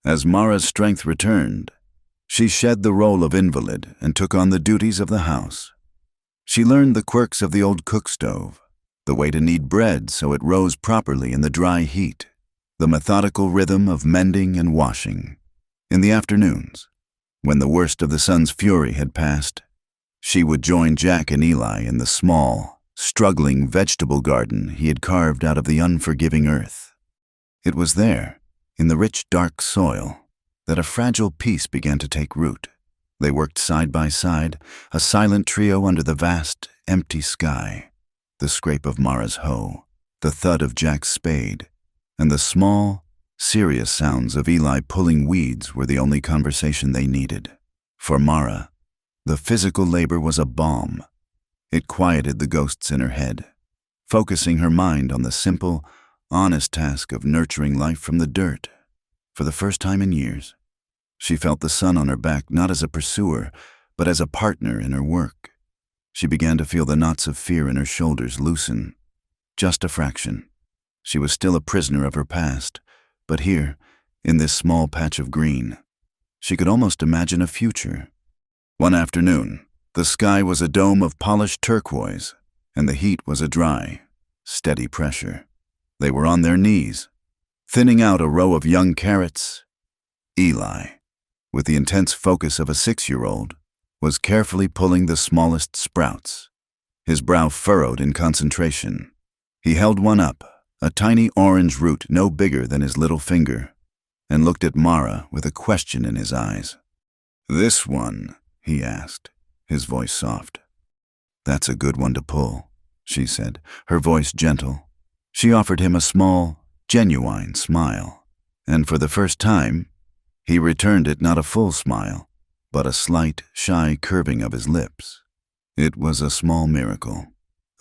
As Mara's strength returned, she shed the role of invalid and took on the duties of the house. She learned the quirks of the old cook stove, the way to knead bread so it rose properly in the dry heat, the methodical rhythm of mending and washing. In the afternoons, when the worst of the sun's fury had passed, she would join Jack and Eli in the small, struggling vegetable garden he had carved out of the unforgiving earth. It was there, in the rich, dark soil, that a fragile peace began to take root. They worked side by side, a silent trio under the vast, empty sky. The scrape of Mara's hoe, the thud of Jack's spade, and the small, serious sounds of Eli pulling weeds were the only conversation they needed. For Mara, the physical labor was a balm. It quieted the ghosts in her head, focusing her mind on the simple, honest task of nurturing life from the dirt. For the first time in years, she felt the sun on her back not as a pursuer, but as a partner in her work. She began to feel the knots of fear in her shoulders loosen. Just a fraction. She was still a prisoner of her past, but here, in this small patch of green, she could almost imagine a future. One afternoon, the sky was a dome of polished turquoise, and the heat was a dry, steady pressure. They were on their knees, thinning out a row of young carrots. Eli, with the intense focus of a 6-year-old, was carefully pulling the smallest sprouts. His brow furrowed in concentration. He held one up, a tiny orange root no bigger than his little finger, and looked at Mara with a question in his eyes. "This one?" he asked, his voice soft. "That's a good one to pull," she said, her voice gentle. She offered him a small, genuine smile, and for the first time, he returned it not a full smile, but a slight, shy curving of his lips. It was a small miracle,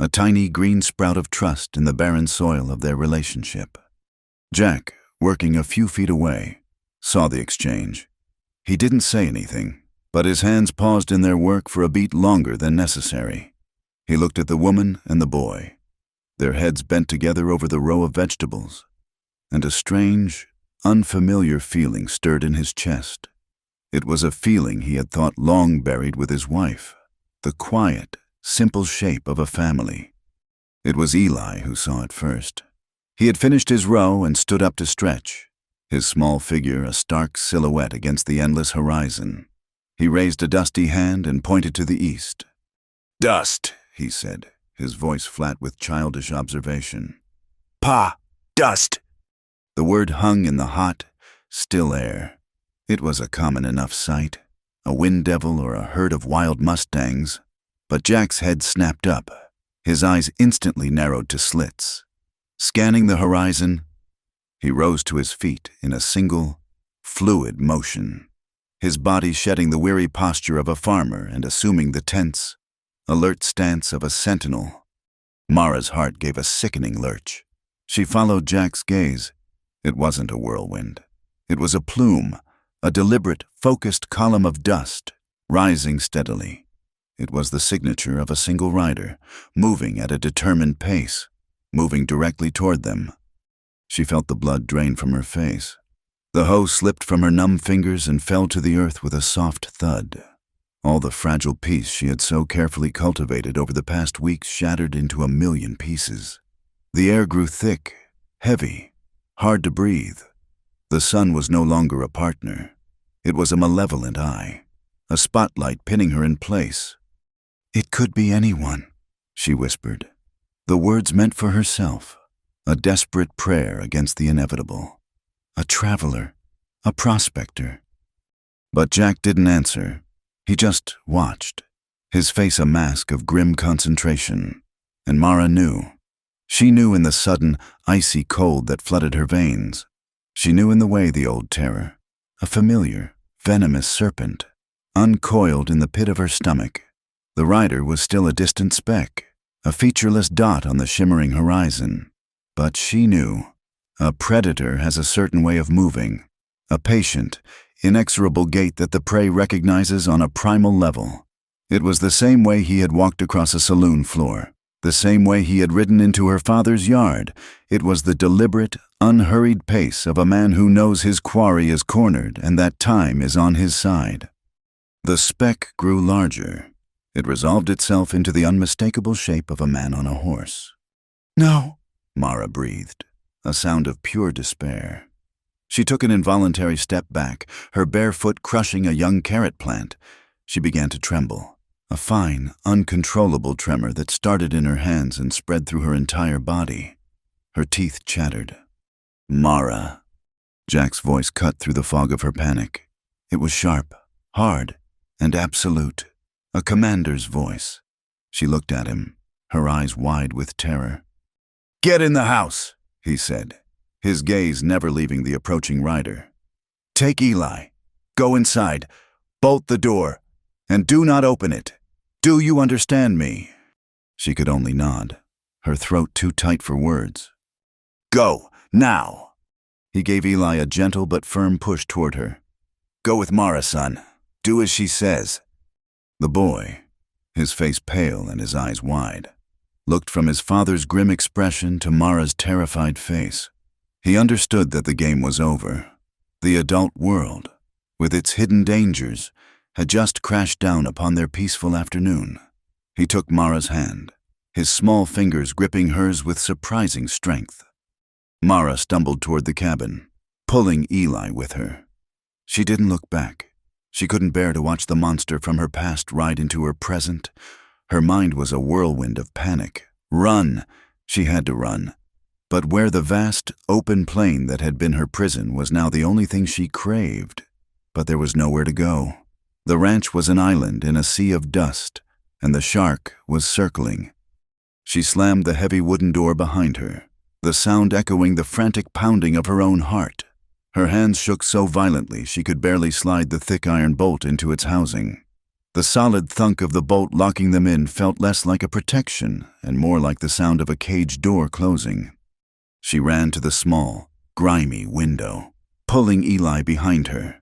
a tiny green sprout of trust in the barren soil of their relationship. Jack, working a few feet away, saw the exchange. He didn't say anything, but his hands paused in their work for a beat longer than necessary. He looked at the woman and the boy, their heads bent together over the row of vegetables, and a strange, unfamiliar feeling stirred in his chest. It was a feeling he had thought long buried with his wife, the quiet, simple shape of a family. It was Eli who saw it first. He had finished his row and stood up to stretch, his small figure a stark silhouette against the endless horizon. He raised a dusty hand and pointed to the east. "Dust," he said, his voice flat with childish observation. "Pa, dust." The word hung in the hot, still air. It was a common enough sight, a wind devil or a herd of wild mustangs, but Jack's head snapped up, his eyes instantly narrowed to slits. Scanning the horizon, he rose to his feet in a single, fluid motion, his body shedding the weary posture of a farmer and assuming the tense, alert stance of a sentinel. Mara's heart gave a sickening lurch. She followed Jack's gaze. It wasn't a whirlwind. It was a plume, a deliberate, focused column of dust, rising steadily. It was the signature of a single rider, moving at a determined pace, moving directly toward them. She felt the blood drain from her face. The hoe slipped from her numb fingers and fell to the earth with a soft thud. All the fragile peace she had so carefully cultivated over the past weeks shattered into a million pieces. The air grew thick, heavy, hard to breathe. The sun was no longer a partner. It was a malevolent eye, a spotlight pinning her in place. "It could be anyone," she whispered. The words meant for herself, a desperate prayer against the inevitable. A traveler, a prospector. But Jack didn't answer. He just watched, his face a mask of grim concentration. And Mara knew. She knew in the sudden, icy cold that flooded her veins. She knew in the way the old terror, a familiar, venomous serpent, uncoiled in the pit of her stomach. The rider was still a distant speck, a featureless dot on the shimmering horizon. But she knew. A predator has a certain way of moving, a patient, inexorable gait that the prey recognizes on a primal level. It was the same way he had walked across a saloon floor, the same way he had ridden into her father's yard. It was the deliberate, unhurried pace of a man who knows his quarry is cornered and that time is on his side. The speck grew larger. It resolved itself into the unmistakable shape of a man on a horse. "No," Mara breathed, a sound of pure despair. She took an involuntary step back, her bare foot crushing a young carrot plant. She began to tremble, a fine, uncontrollable tremor that started in her hands and spread through her entire body. Her teeth chattered. "Mara." Jack's voice cut through the fog of her panic. It was sharp, hard, and absolute. A commander's voice. She looked at him, her eyes wide with terror. "Get in the house," he said, his gaze never leaving the approaching rider. "Take Eli. Go inside. Bolt the door. And do not open it. Do you understand me?" She could only nod, her throat too tight for words. "Go, now." He gave Eli a gentle but firm push toward her. "Go with Mara, son. Do as she says." The boy, his face pale and his eyes wide, looked from his father's grim expression to Mara's terrified face. He understood that the game was over. The adult world, with its hidden dangers, had just crashed down upon their peaceful afternoon. He took Mara's hand, his small fingers gripping hers with surprising strength. Mara stumbled toward the cabin, pulling Eli with her. She didn't look back. She couldn't bear to watch the monster from her past ride into her present. Her mind was a whirlwind of panic. Run! She had to run. But where the vast, open plain that had been her prison was now the only thing she craved. But there was nowhere to go. The ranch was an island in a sea of dust, and the shark was circling. She slammed the heavy wooden door behind her, the sound echoing the frantic pounding of her own heart. Her hands shook so violently she could barely slide the thick iron bolt into its housing. The solid thunk of the bolt locking them in felt less like a protection and more like the sound of a cage door closing. She ran to the small, grimy window, pulling Eli behind her.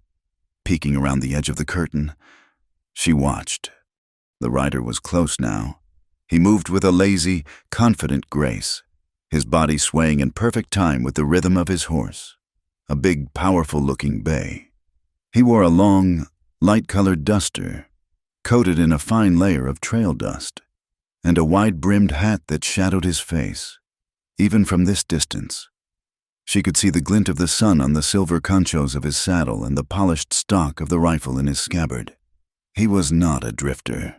Peeking around the edge of the curtain, she watched. The rider was close now. He moved with a lazy, confident grace, his body swaying in perfect time with the rhythm of his horse. A big, powerful-looking bay. He wore a long, light-colored duster, coated in a fine layer of trail dust, and a wide-brimmed hat that shadowed his face. even from this distance. She could see the glint of the sun on the silver conchos of his saddle and the polished stock of the rifle in his scabbard. He was not a drifter.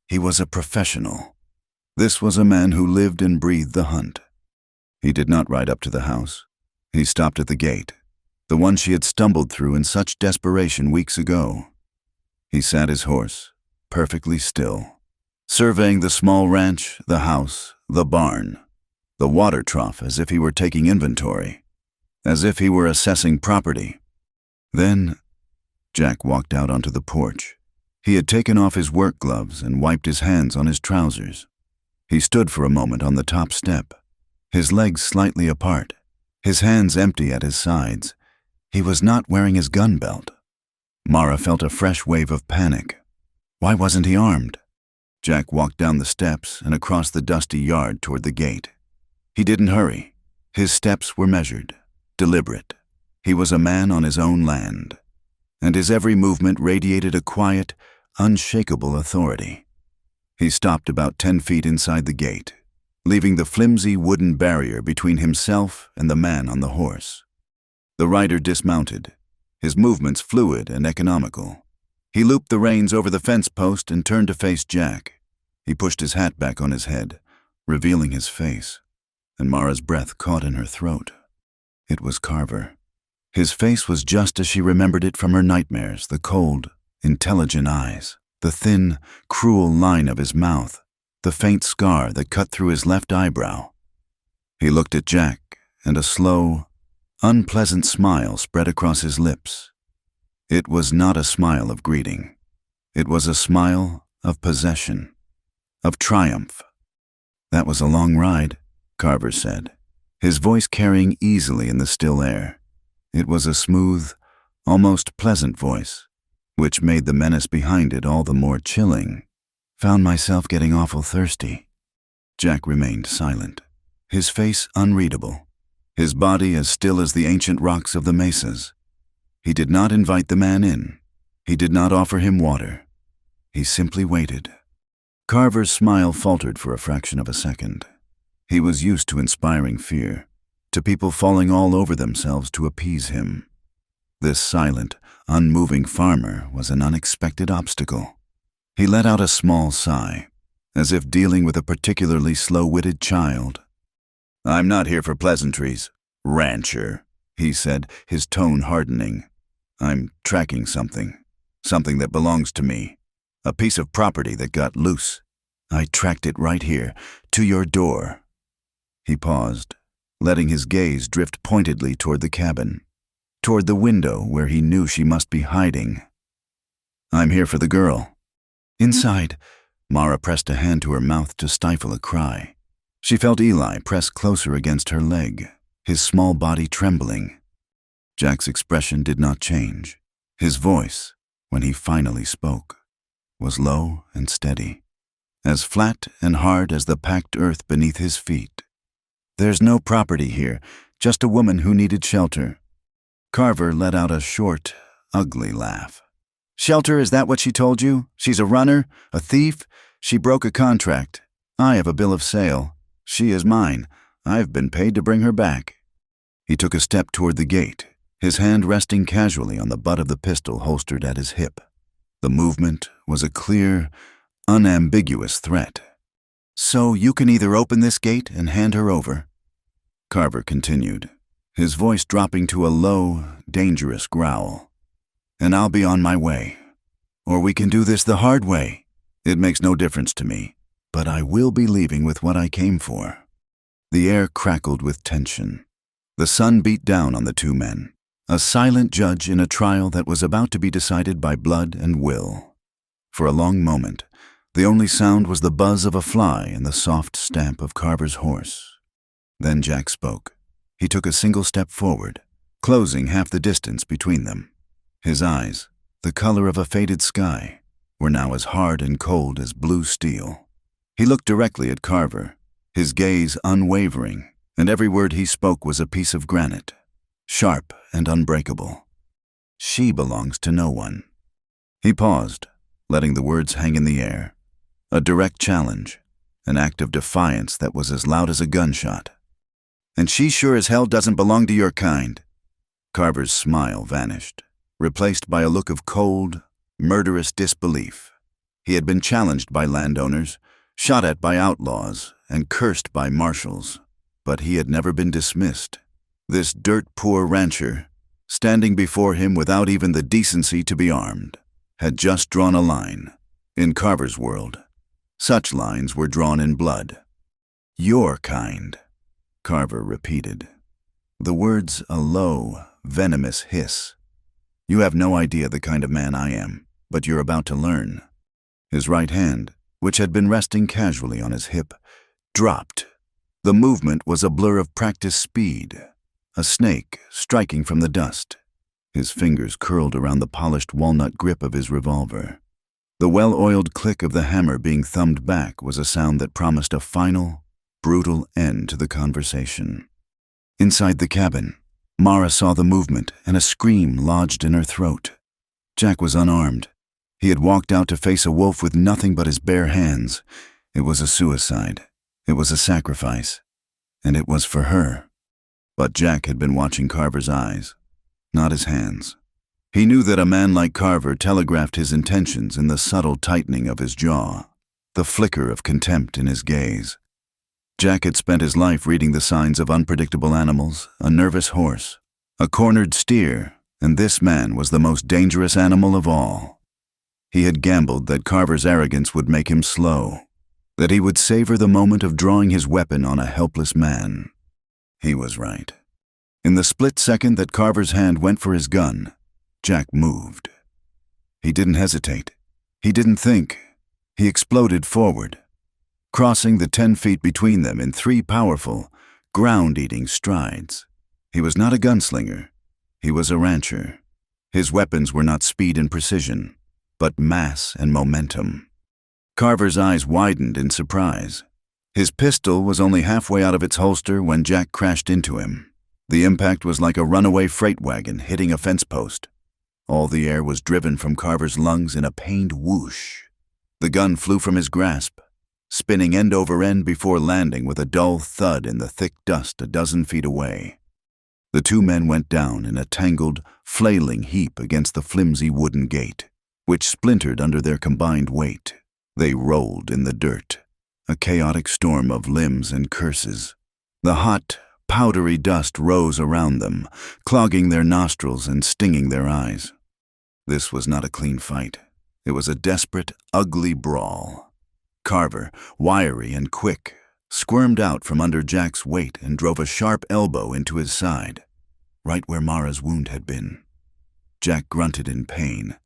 He was a professional. This was a man who lived and breathed the hunt. He did not ride up to the house. He stopped at the gate, the one she had stumbled through in such desperation weeks ago. He sat his horse, perfectly still, surveying the small ranch, the house, the barn, the water trough as if he were taking inventory, as if he were assessing property. Then, Jack walked out onto the porch. He had taken off his work gloves and wiped his hands on his trousers. He stood for a moment on the top step, his legs slightly apart, his hands empty at his sides. He was not wearing his gun belt. Mara felt a fresh wave of panic. Why wasn't he armed? Jack walked down the steps and across the dusty yard toward the gate. He didn't hurry. His steps were measured, deliberate. He was a man on his own land, and his every movement radiated a quiet, unshakable authority. He stopped about 10 feet inside the gate, leaving the flimsy wooden barrier between himself and the man on the horse. The rider dismounted, his movements fluid and economical. He looped the reins over the fence post and turned to face Jack. He pushed his hat back on his head, revealing his face, and Mara's breath caught in her throat. It was Carver. His face was just as she remembered it from her nightmares, the cold, intelligent eyes, the thin, cruel line of his mouth, the faint scar that cut through his left eyebrow. He looked at Jack, and a slow, unpleasant smile spread across his lips. It was not a smile of greeting. It was a smile of possession, of triumph. "That was a long ride," Carver said, his voice carrying easily in the still air. It was a smooth, almost pleasant voice, which made the menace behind it all the more chilling. "Found myself getting awful thirsty." Jack remained silent, his face unreadable, his body as still as the ancient rocks of the mesas. He did not invite the man in. He did not offer him water. He simply waited. Carver's smile faltered for a fraction of a second. He was used to inspiring fear, to people falling all over themselves to appease him. This silent, unmoving farmer was an unexpected obstacle. He let out a small sigh, as if dealing with a particularly slow-witted child. "I'm not here for pleasantries, rancher," he said, his tone hardening. "I'm tracking something that belongs to me, a piece of property that got loose. I tracked it right here, to your door." He paused, letting his gaze drift pointedly toward the cabin, toward the window where he knew she must be hiding. "I'm here for the girl." Inside, Mara pressed a hand to her mouth to stifle a cry. She felt Eli press closer against her leg, his small body trembling. Jack's expression did not change. His voice, when he finally spoke, was low and steady, as flat and hard as the packed earth beneath his feet. "There's no property here, just a woman who needed shelter." Carver let out a short, ugly laugh. "Shelter, is that what she told you? She's a runner, a thief? She broke a contract. I have a bill of sale. She is mine. I've been paid to bring her back." He took a step toward the gate, his hand resting casually on the butt of the pistol holstered at his hip. The movement was a clear, unambiguous threat. "So you can either open this gate and hand her over," Carver continued, his voice dropping to a low, dangerous growl, "and I'll be on my way. Or we can do this the hard way. It makes no difference to me, but I will be leaving with what I came for." The air crackled with tension. The sun beat down on the two men, a silent judge in a trial that was about to be decided by blood and will. For a long moment, the only sound was the buzz of a fly and the soft stamp of Carver's horse. Then Jack spoke. He took a single step forward, closing half the distance between them. His eyes, the color of a faded sky, were now as hard and cold as blue steel. He looked directly at Carver, his gaze unwavering, and every word he spoke was a piece of granite, sharp and unbreakable. "She belongs to no one." He paused, letting the words hang in the air. A direct challenge, an act of defiance that was as loud as a gunshot. And she sure as hell doesn't belong to your kind." Carver's smile vanished, replaced by a look of cold, murderous disbelief. He had been challenged by landowners, shot at by outlaws, and cursed by marshals, but he had never been dismissed. This dirt-poor rancher, standing before him without even the decency to be armed, had just drawn a line. In Carver's world, such lines were drawn in blood. "Your kind," Carver repeated. The words a low, venomous hiss. "You have no idea the kind of man I am, but you're about to learn." His right hand, which had been resting casually on his hip, dropped. The movement was a blur of practiced speed, a snake striking from the dust. His fingers curled around the polished walnut grip of his revolver. The well-oiled click of the hammer being thumbed back was a sound that promised a final, brutal end to the conversation. Inside the cabin, Mara saw the movement and a scream lodged in her throat. Jack was unarmed. He had walked out to face a wolf with nothing but his bare hands. It was a suicide. It was a sacrifice. And it was for her. But Jack had been watching Carver's eyes, not his hands. He knew that a man like Carver telegraphed his intentions in the subtle tightening of his jaw, the flicker of contempt in his gaze. Jack had spent his life reading the signs of unpredictable animals, a nervous horse, a cornered steer, and this man was the most dangerous animal of all. He had gambled that Carver's arrogance would make him slow, that he would savor the moment of drawing his weapon on a helpless man. He was right. In the split second that Carver's hand went for his gun, Jack moved. He didn't hesitate. He didn't think. He exploded forward, crossing the 10 feet between them in 3 powerful, ground-eating strides. He was not a gunslinger. He was a rancher. His weapons were not speed and precision, but mass and momentum. Carver's eyes widened in surprise. His pistol was only halfway out of its holster when Jack crashed into him. The impact was like a runaway freight wagon hitting a fence post. All the air was driven from Carver's lungs in a pained whoosh. The gun flew from his grasp, spinning end over end before landing with a dull thud in the thick dust a dozen feet away. The 2 men went down in a tangled, flailing heap against the flimsy wooden gate, which splintered under their combined weight. They rolled in the dirt, a chaotic storm of limbs and curses. The hot, powdery dust rose around them, clogging their nostrils and stinging their eyes. This was not a clean fight. It was a desperate, ugly brawl. Carver, wiry and quick, squirmed out from under Jack's weight and drove a sharp elbow into his side, right where Mara's wound had been. Jack grunted in pain,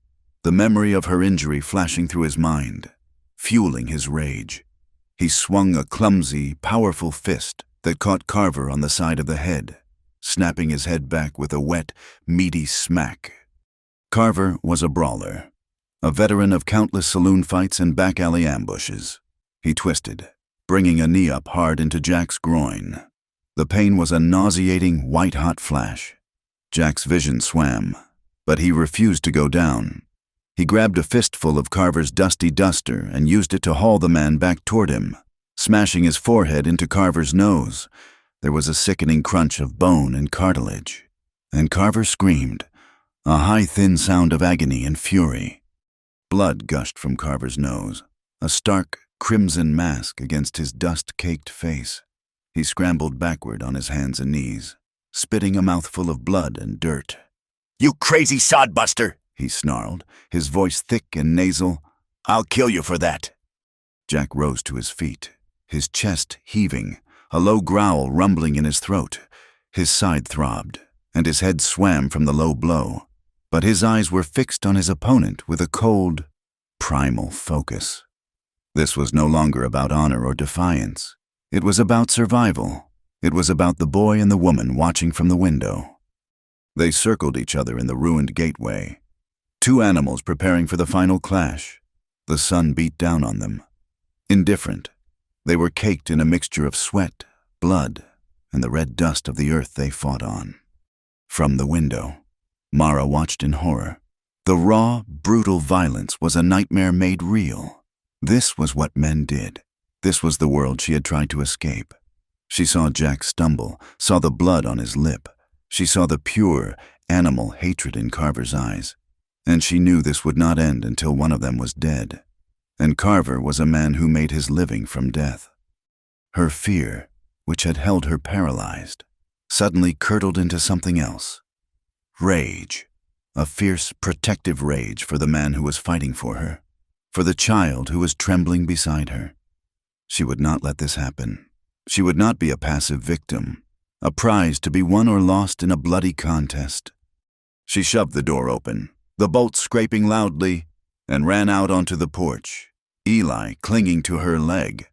the memory of her injury flashing through his mind, fueling his rage. He swung a clumsy, powerful fist that caught Carver on the side of the head, snapping his head back with a wet, meaty smack. Carver was a brawler, a veteran of countless saloon fights and back-alley ambushes. He twisted, bringing a knee up hard into Jack's groin. The pain was a nauseating, white-hot flash. Jack's vision swam, but he refused to go down. He grabbed a fistful of Carver's dusty duster and used it to haul the man back toward him, smashing his forehead into Carver's nose. There was a sickening crunch of bone and cartilage, and Carver screamed, a high, thin sound of agony and fury. Blood gushed from Carver's nose, a stark, crimson mask against his dust-caked face. He scrambled backward on his hands and knees, spitting a mouthful of blood and dirt. "You crazy sodbuster!" he snarled, his voice thick and nasal. "I'll kill you for that." Jack rose to his feet, his chest heaving, a low growl rumbling in his throat. His side throbbed, and his head swam from the low blow. But his eyes were fixed on his opponent with a cold, primal focus. This was no longer about honor or defiance. It was about survival. It was about the boy and the woman watching from the window. They circled each other in the ruined gateway, 2 animals preparing for the final clash. The sun beat down on them. Indifferent, they were caked in a mixture of sweat, blood, and the red dust of the earth they fought on. From the window, Mara watched in horror. The raw, brutal violence was a nightmare made real. This was what men did. This was the world she had tried to escape. She saw Jack stumble, saw the blood on his lip. She saw the pure, animal hatred in Carver's eyes. And she knew this would not end until one of them was dead. And Carver was a man who made his living from death. Her fear, which had held her paralyzed, suddenly curdled into something else. Rage. A fierce, protective rage for the man who was fighting for her, for the child who was trembling beside her. She would not let this happen. She would not be a passive victim, a prize to be won or lost in a bloody contest. She shoved the door open, the bolts scraping loudly, and ran out onto the porch, Eli clinging to her leg.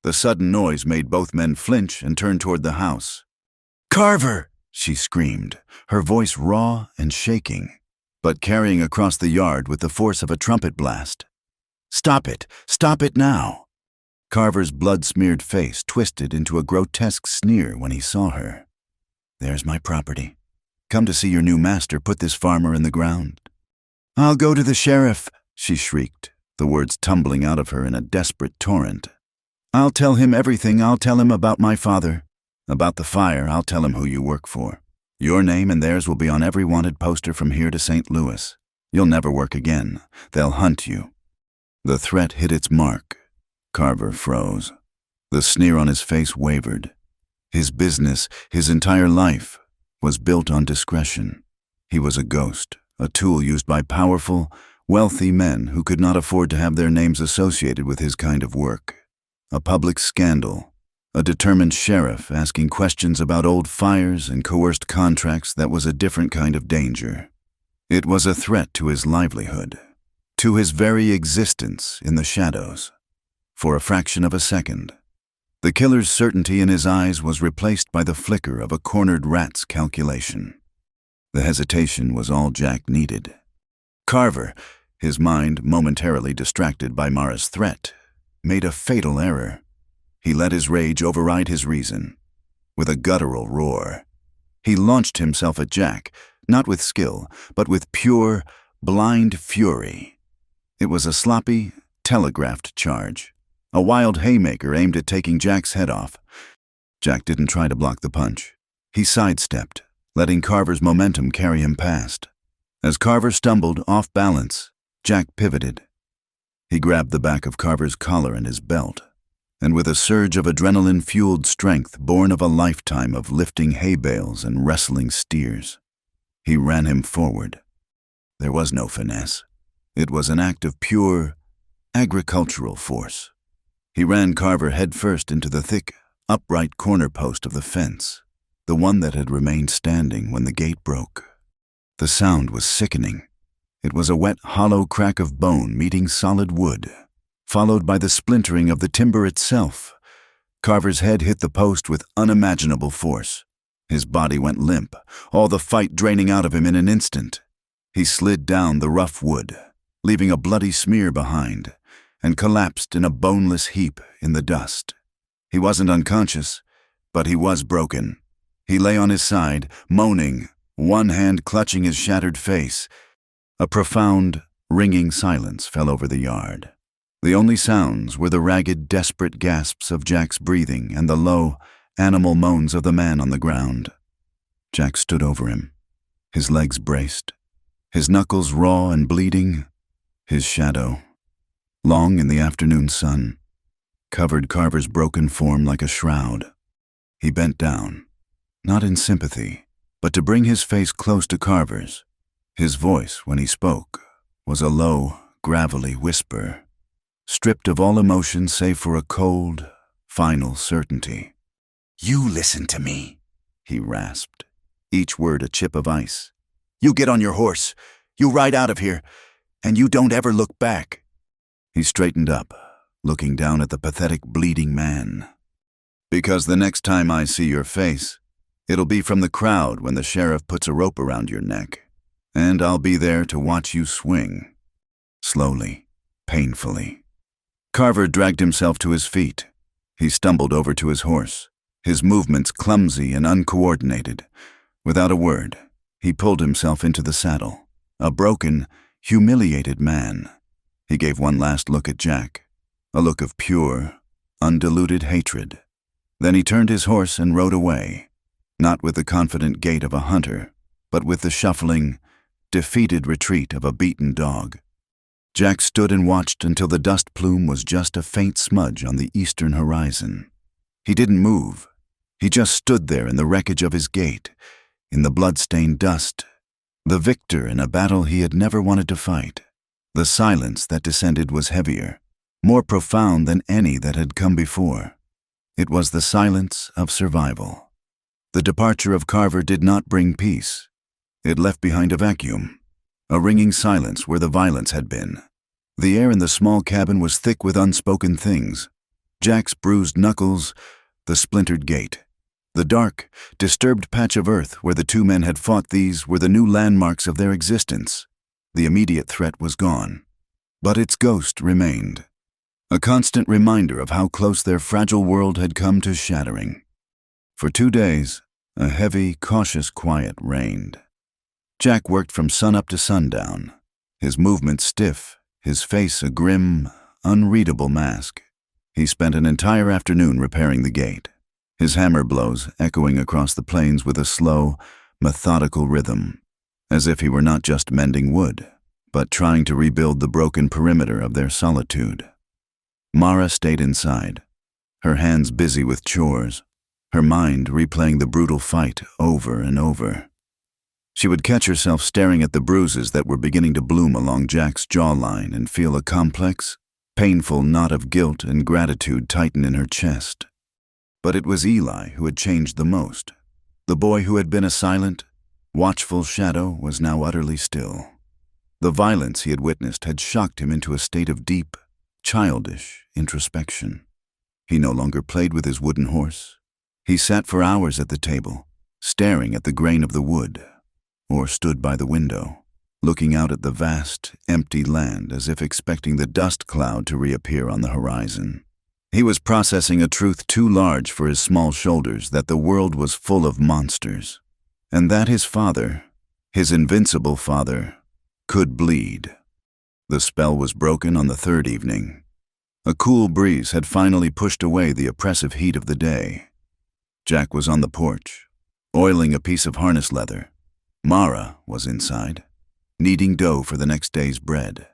The sudden noise made both men flinch and turn toward the house. "Carver!" she screamed, her voice raw and shaking, but carrying across the yard with the force of a trumpet blast. "Stop it! Stop it now!" Carver's blood-smeared face twisted into a grotesque sneer when he saw her. "There's my property. Come to see your new master put this farmer in the ground." "I'll go to the sheriff," she shrieked, the words tumbling out of her in a desperate torrent. "I'll tell him everything. I'll tell him about my father. About the fire, I'll tell him who you work for. Your name and theirs will be on every wanted poster from here to St. Louis. You'll never work again. They'll hunt you." The threat hit its mark. Carver froze. The sneer on his face wavered. His business, his entire life, was built on discretion. He was a ghost, a tool used by powerful, wealthy men who could not afford to have their names associated with his kind of work. A public scandal, a determined sheriff asking questions about old fires and coerced contracts that was a different kind of danger. It was a threat to his livelihood, to his very existence in the shadows. For a fraction of a second, the killer's certainty in his eyes was replaced by the flicker of a cornered rat's calculation. The hesitation was all Jack needed. Carver, his mind momentarily distracted by Mara's threat, made a fatal error. He let his rage override his reason. With a guttural roar, he launched himself at Jack, not with skill, but with pure, blind fury. It was a sloppy, telegraphed charge. A wild haymaker aimed at taking Jack's head off. Jack didn't try to block the punch. He sidestepped, letting Carver's momentum carry him past. As Carver stumbled off balance, Jack pivoted. He grabbed the back of Carver's collar and his belt, and with a surge of adrenaline-fueled strength born of a lifetime of lifting hay bales and wrestling steers, he ran him forward. There was no finesse. It was an act of pure, agricultural force. He ran Carver headfirst into the thick, upright corner post of the fence, the one that had remained standing when the gate broke. The sound was sickening. It was a wet, hollow crack of bone meeting solid wood, followed by the splintering of the timber itself. Carver's head hit the post with unimaginable force. His body went limp, all the fight draining out of him in an instant. He slid down the rough wood, leaving a bloody smear behind, and collapsed in a boneless heap in the dust. He wasn't unconscious, but he was broken. He lay on his side, moaning, one hand clutching his shattered face. A profound, ringing silence fell over the yard. The only sounds were the ragged, desperate gasps of Jack's breathing and the low, animal moans of the man on the ground. Jack stood over him, his legs braced, his knuckles raw and bleeding. His shadow, long in the afternoon sun, covered Carver's broken form like a shroud. He bent down, not in sympathy, but to bring his face close to Carver's. His voice, when he spoke, was a low, gravelly whisper, stripped of all emotion save for a cold, final certainty. "You listen to me," he rasped, each word a chip of ice. "You get on your horse, you ride out of here, and you don't ever look back." He straightened up, looking down at the pathetic, bleeding man. "Because the next time I see your face, it'll be from the crowd when the sheriff puts a rope around your neck, and I'll be there to watch you swing." Slowly, painfully, Carver dragged himself to his feet. He stumbled over to his horse, his movements clumsy and uncoordinated. Without a word, he pulled himself into the saddle, a broken, humiliated man. He gave one last look at Jack, a look of pure, undiluted hatred. Then he turned his horse and rode away, not with the confident gait of a hunter, but with the shuffling, defeated retreat of a beaten dog. Jack stood and watched until the dust plume was just a faint smudge on the eastern horizon. He didn't move. He just stood there in the wreckage of his gate, in the blood-stained dust, the victor in a battle he had never wanted to fight. The silence that descended was heavier, more profound than any that had come before. It was the silence of survival. The departure of Carver did not bring peace. It left behind a vacuum, a ringing silence where the violence had been. The air in the small cabin was thick with unspoken things. Jack's bruised knuckles, the splintered gate. The dark, disturbed patch of earth where the two men had fought, these were the new landmarks of their existence. The immediate threat was gone, but its ghost remained, a constant reminder of how close their fragile world had come to shattering. For 2 days, a heavy, cautious quiet reigned. Jack worked from sunup to sundown, his movements stiff, his face a grim, unreadable mask. He spent an entire afternoon repairing the gate, his hammer blows echoing across the plains with a slow, methodical rhythm, as if he were not just mending wood, but trying to rebuild the broken perimeter of their solitude. Mara stayed inside, her hands busy with chores, her mind replaying the brutal fight over and over. She would catch herself staring at the bruises that were beginning to bloom along Jack's jawline and feel a complex, painful knot of guilt and gratitude tighten in her chest. But it was Eli who had changed the most. The boy who had been a silent, watchful shadow was now utterly still. The violence he had witnessed had shocked him into a state of deep, childish introspection. He no longer played with his wooden horse. He sat for hours at the table, staring at the grain of the wood, or stood by the window, looking out at the vast, empty land as if expecting the dust cloud to reappear on the horizon. He was processing a truth too large for his small shoulders, that the world was full of monsters, and that his father, his invincible father, could bleed. The spell was broken on the 3rd evening. A cool breeze had finally pushed away the oppressive heat of the day. Jack was on the porch, oiling a piece of harness leather. Mara was inside, kneading dough for the next day's bread.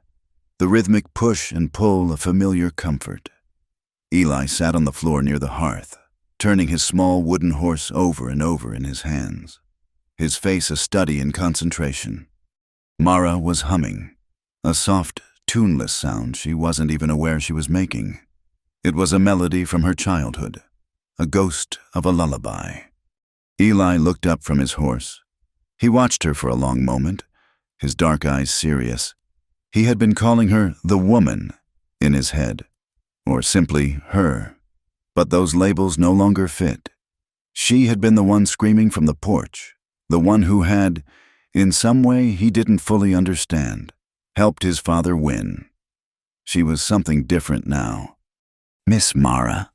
The rhythmic push and pull a familiar comfort. Eli sat on the floor near the hearth, turning his small wooden horse over and over in his hands, his face a study in concentration. Mara was humming, a soft, tuneless sound she wasn't even aware she was making. It was a melody from her childhood, a ghost of a lullaby. Eli looked up from his horse. He watched her for a long moment, his dark eyes serious. He had been calling her the woman in his head, or simply her, but those labels no longer fit. She had been the one screaming from the porch, the one who had, in some way he didn't fully understand, helped his father win. She was something different now. "Miss Mara."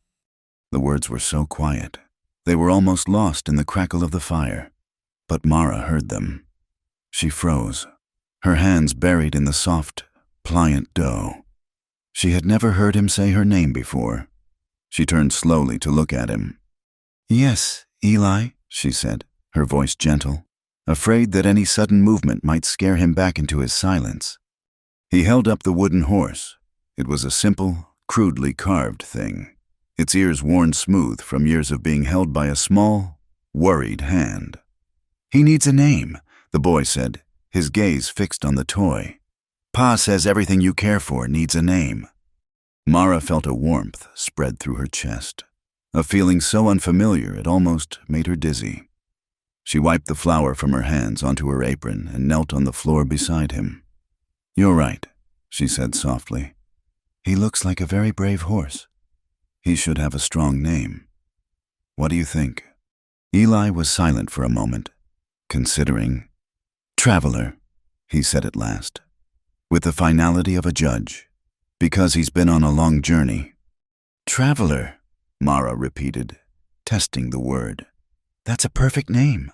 The words were so quiet, they were almost lost in the crackle of the fire, but Mara heard them. She froze, her hands buried in the soft, pliant dough. She had never heard him say her name before. She turned slowly to look at him. "Yes, Eli," she said, her voice gentle, afraid that any sudden movement might scare him back into his silence. He held up the wooden horse. It was a simple, crudely carved thing, its ears worn smooth from years of being held by a small, worried hand. "He needs a name," the boy said, his gaze fixed on the toy. "Pa says everything you care for needs a name." Mara felt a warmth spread through her chest, a feeling so unfamiliar it almost made her dizzy. She wiped the flour from her hands onto her apron and knelt on the floor beside him. "You're right," she said softly. "He looks like a very brave horse. He should have a strong name. What do you think?" Eli was silent for a moment, considering. "Traveler," he said at last, with the finality of a judge, "because he's been on a long journey." "Traveler," Mara repeated, testing the word. "That's a perfect name."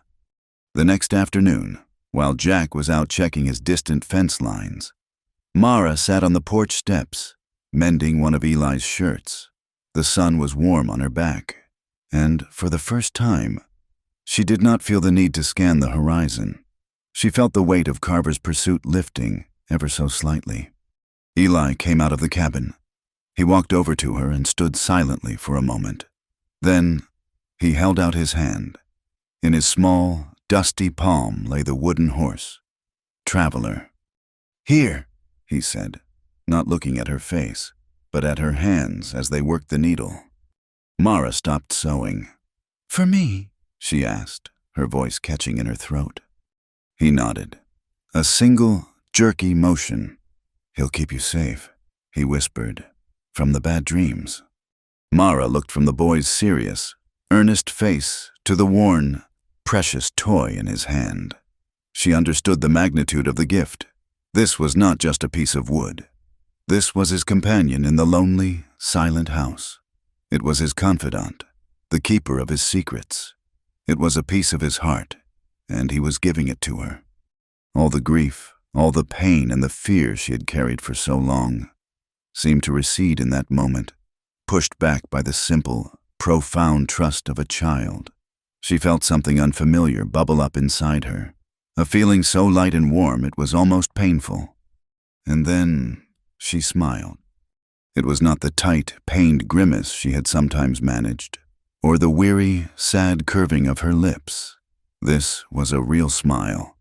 The next afternoon, while Jack was out checking his distant fence lines, Mara sat on the porch steps, mending one of Eli's shirts. The sun was warm on her back. and for the first time, she did not feel the need to scan the horizon. She felt the weight of Carver's pursuit lifting ever so slightly. Eli came out of the cabin. He walked over to her and stood silently for a moment. Then, he held out his hand. In his small, dusty palm lay the wooden horse. Traveler. "Here," he said, not looking at her face, but at her hands as they worked the needle. Mara stopped sewing. "For me?" she asked, her voice catching in her throat. He nodded. A single, jerky motion. "He'll keep you safe," he whispered, "from the bad dreams." Mara looked from the boy's serious, earnest face to the worn, precious toy in his hand. She understood the magnitude of the gift. This was not just a piece of wood. This was his companion in the lonely, silent house. It was his confidant, the keeper of his secrets. It was a piece of his heart, and he was giving it to her. All the grief, all the pain and the fear she had carried for so long seemed to recede in that moment, pushed back by the simple, profound trust of a child. She felt something unfamiliar bubble up inside her, a feeling so light and warm it was almost painful. And then she smiled. It was not the tight, pained grimace she had sometimes managed, or the weary, sad curving of her lips. This was a real smile,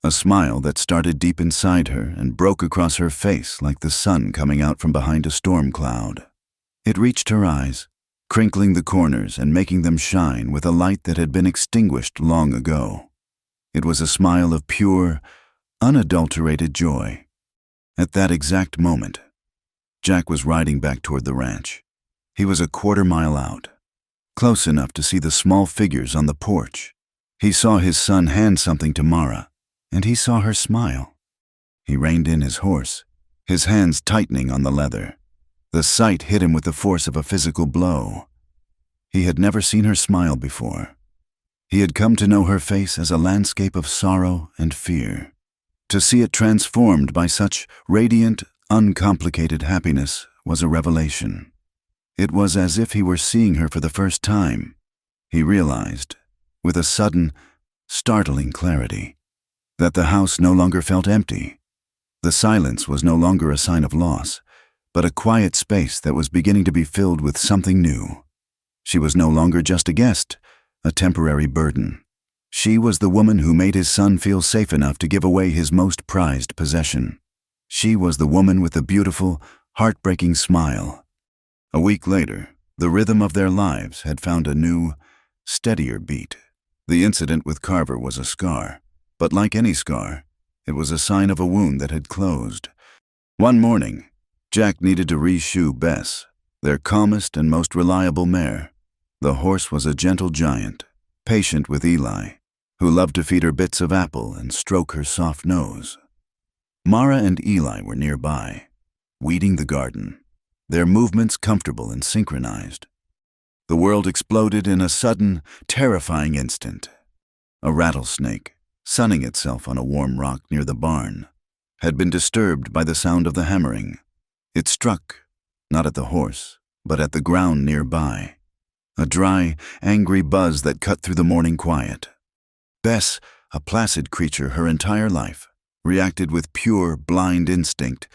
a smile that started deep inside her and broke across her face like the sun coming out from behind a storm cloud. It reached her eyes, crinkling the corners and making them shine with a light that had been extinguished long ago. It was a smile of pure, unadulterated joy. At that exact moment, Jack was riding back toward the ranch. He was a quarter-mile out, close enough to see the small figures on the porch. He saw his son hand something to Mara, and he saw her smile. He reined in his horse, his hands tightening on the leather. The sight hit him with the force of a physical blow. He had never seen her smile before. He had come to know her face as a landscape of sorrow and fear. To see it transformed by such radiant, uncomplicated happiness was a revelation. It was as if he were seeing her for the first time. He realized, with a sudden, startling clarity, that the house no longer felt empty. The silence was no longer a sign of loss, but a quiet space that was beginning to be filled with something new. She was no longer just a guest, a temporary burden. She was the woman who made his son feel safe enough to give away his most prized possession. She was the woman with the beautiful, heartbreaking smile. A week later, the rhythm of their lives had found a new, steadier beat. The incident with Carver was a scar, but like any scar, it was a sign of a wound that had closed. One morning, Jack needed to re-shoe Bess, their calmest and most reliable mare. The horse was a gentle giant, patient with Eli, who loved to feed her bits of apple and stroke her soft nose. Mara and Eli were nearby, weeding the garden, their movements comfortable and synchronized. The world exploded in a sudden, terrifying instant. A rattlesnake, sunning itself on a warm rock near the barn, had been disturbed by the sound of the hammering. It struck, not at the horse, but at the ground nearby. A dry, angry buzz that cut through the morning quiet. Bess, a placid creature her entire life, reacted with pure, blind instinct.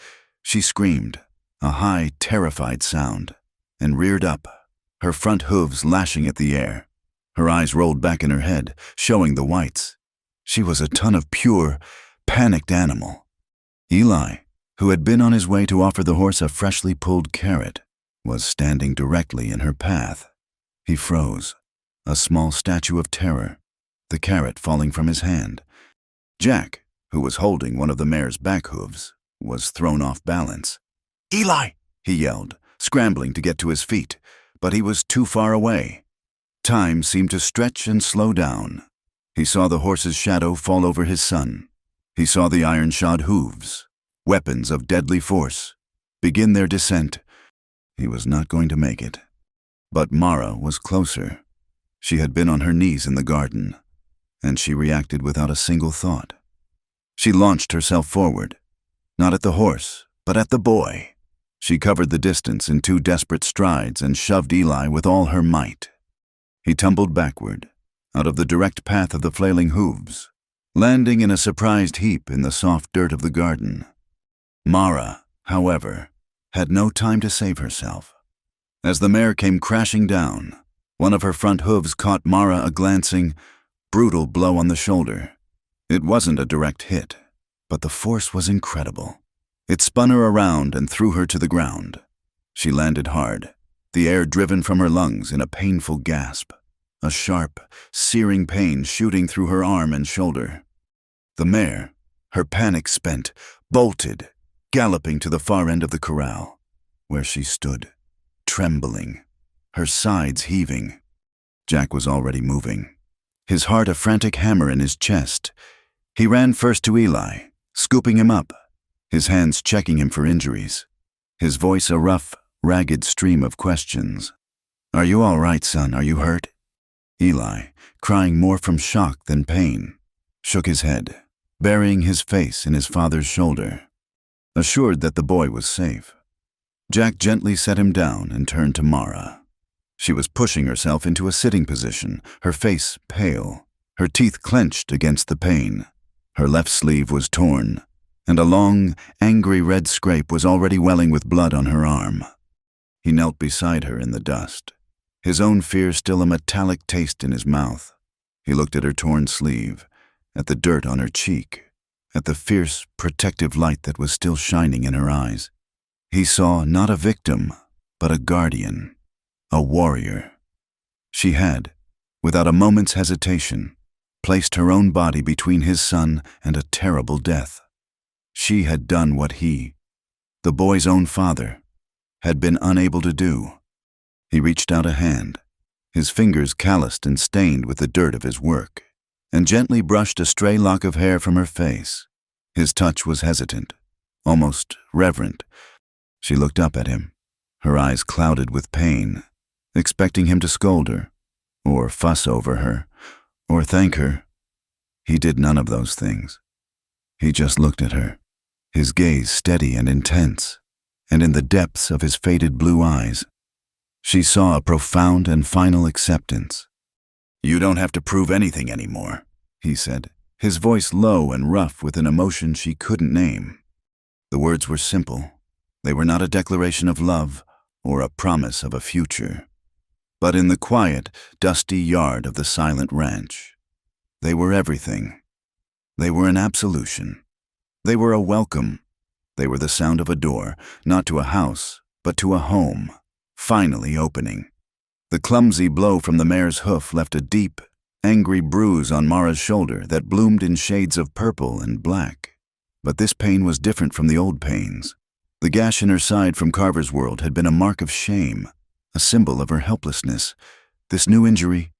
She screamed, a high, terrified sound, and reared up, her front hooves lashing at the air. Her eyes rolled back in her head, showing the whites. She was a ton of pure, panicked animal. Eli, who had been on his way to offer the horse a freshly pulled carrot, was standing directly in her path. He froze, a small statue of terror, the carrot falling from his hand. Jack, who was holding one of the mare's back hooves, was thrown off balance. "Eli!" he yelled, scrambling to get to his feet, but he was too far away. Time seemed to stretch and slow down. He saw the horse's shadow fall over his son. He saw the iron-shod hooves, weapons of deadly force, begin their descent. He was not going to make it. But Mara was closer. She had been on her knees in the garden, and she reacted without a single thought. She launched herself forward, not at the horse, but at the boy. She covered the distance in 2 desperate strides and shoved Eli with all her might. He tumbled backward, out of the direct path of the flailing hooves, landing in a surprised heap in the soft dirt of the garden. Mara, however, had no time to save herself. As the mare came crashing down, one of her front hooves caught Mara a glancing, brutal blow on the shoulder. It wasn't a direct hit, but the force was incredible. It spun her around and threw her to the ground. She landed hard, the air driven from her lungs in a painful gasp, a sharp, searing pain shooting through her arm and shoulder. The mare, her panic spent, bolted, galloping to the far end of the corral, where she stood, trembling, her sides heaving. Jack was already moving, his heart a frantic hammer in his chest. He ran first to Eli, scooping him up, his hands checking him for injuries, his voice a rough, ragged stream of questions. "Are you all right, son? Are you hurt?" Eli, crying more from shock than pain, shook his head, burying his face in his father's shoulder, assured that the boy was safe. Jack gently set him down and turned to Mara. She was pushing herself into a sitting position, her face pale, her teeth clenched against the pain. Her left sleeve was torn, and a long, angry red scrape was already welling with blood on her arm. He knelt beside her in the dust, his own fear still a metallic taste in his mouth. He looked at her torn sleeve, at the dirt on her cheek, at the fierce, protective light that was still shining in her eyes. He saw not a victim, but a guardian, a warrior. She had, without a moment's hesitation, placed her own body between his son and a terrible death. She had done what he, the boy's own father, had been unable to do. He reached out a hand, his fingers calloused and stained with the dirt of his work, and gently brushed a stray lock of hair from her face. His touch was hesitant, almost reverent. She looked up at him, her eyes clouded with pain, expecting him to scold her, or fuss over her, or thank her. He did none of those things. He just looked at her, his gaze steady and intense, and in the depths of his faded blue eyes, she saw a profound and final acceptance. "You don't have to prove anything anymore," he said, his voice low and rough with an emotion she couldn't name. The words were simple. They were not a declaration of love or a promise of a future, but in the quiet, dusty yard of the silent ranch, they were everything. They were an absolution. They were a welcome. They were the sound of a door, not to a house, but to a home, finally opening. The clumsy blow from the mare's hoof left a deep, angry bruise on Mara's shoulder that bloomed in shades of purple and black. But this pain was different from the old pains. The gash in her side from Carver's world had been a mark of shame, a symbol of her helplessness. This new injury,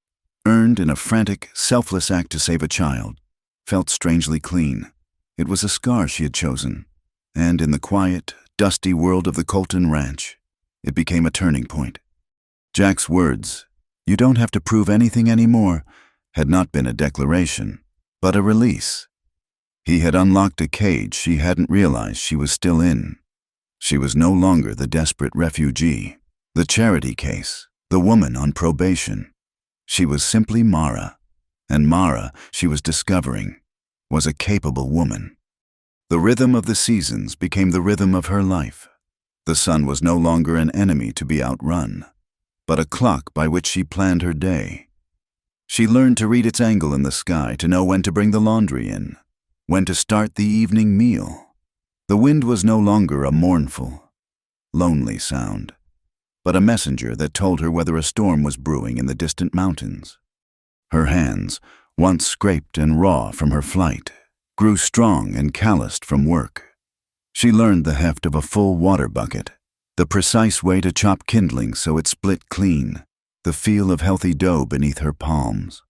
earned in a frantic, selfless act to save a child, felt strangely clean. It was a scar she had chosen, and in the quiet, dusty world of the Colton Ranch, it became a turning point. Jack's words, "You don't have to prove anything anymore," had not been a declaration, but a release. He had unlocked a cage she hadn't realized she was still in. She was no longer the desperate refugee, the charity case, the woman on probation. She was simply Mara, and Mara, she was discovering, was a capable woman. The rhythm of the seasons became the rhythm of her life. The sun was no longer an enemy to be outrun, but a clock by which she planned her day. She learned to read its angle in the sky, to know when to bring the laundry in, when to start the evening meal. The wind was no longer a mournful, lonely sound, but a messenger that told her whether a storm was brewing in the distant mountains. Her hands, once scraped and raw from her flight, grew strong and calloused from work. She learned the heft of a full water bucket, the precise way to chop kindling so it split clean, the feel of healthy dough beneath her palms.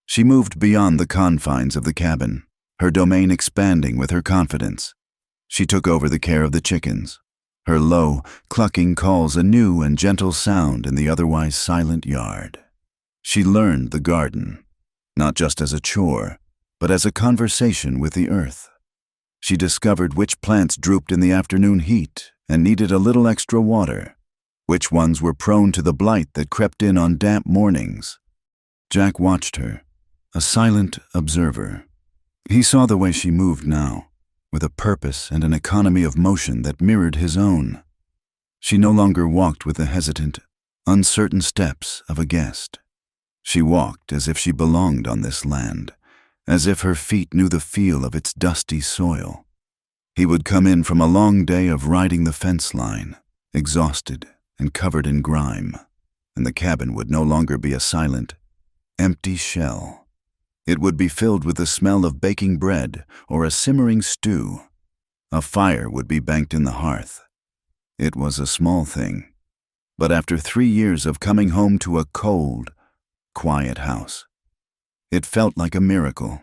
She moved beyond the confines of the cabin, her domain expanding with her confidence. She took over the care of the chickens, her low, clucking calls a new and gentle sound in the otherwise silent yard. She learned the garden, not just as a chore, but as a conversation with the earth. She discovered which plants drooped in the afternoon heat and needed a little extra water, which ones were prone to the blight that crept in on damp mornings. Jack watched her, a silent observer. He saw the way she moved now, with a purpose and an economy of motion that mirrored his own. She no longer walked with the hesitant, uncertain steps of a guest. She walked as if she belonged on this land, as if her feet knew the feel of its dusty soil. He would come in from a long day of riding the fence line, exhausted and covered in grime, and the cabin would no longer be a silent, empty shell. It would be filled with the smell of baking bread or a simmering stew. A fire would be banked in the hearth. It was a small thing, but after 3 years of coming home to a cold, quiet house, it felt like a miracle.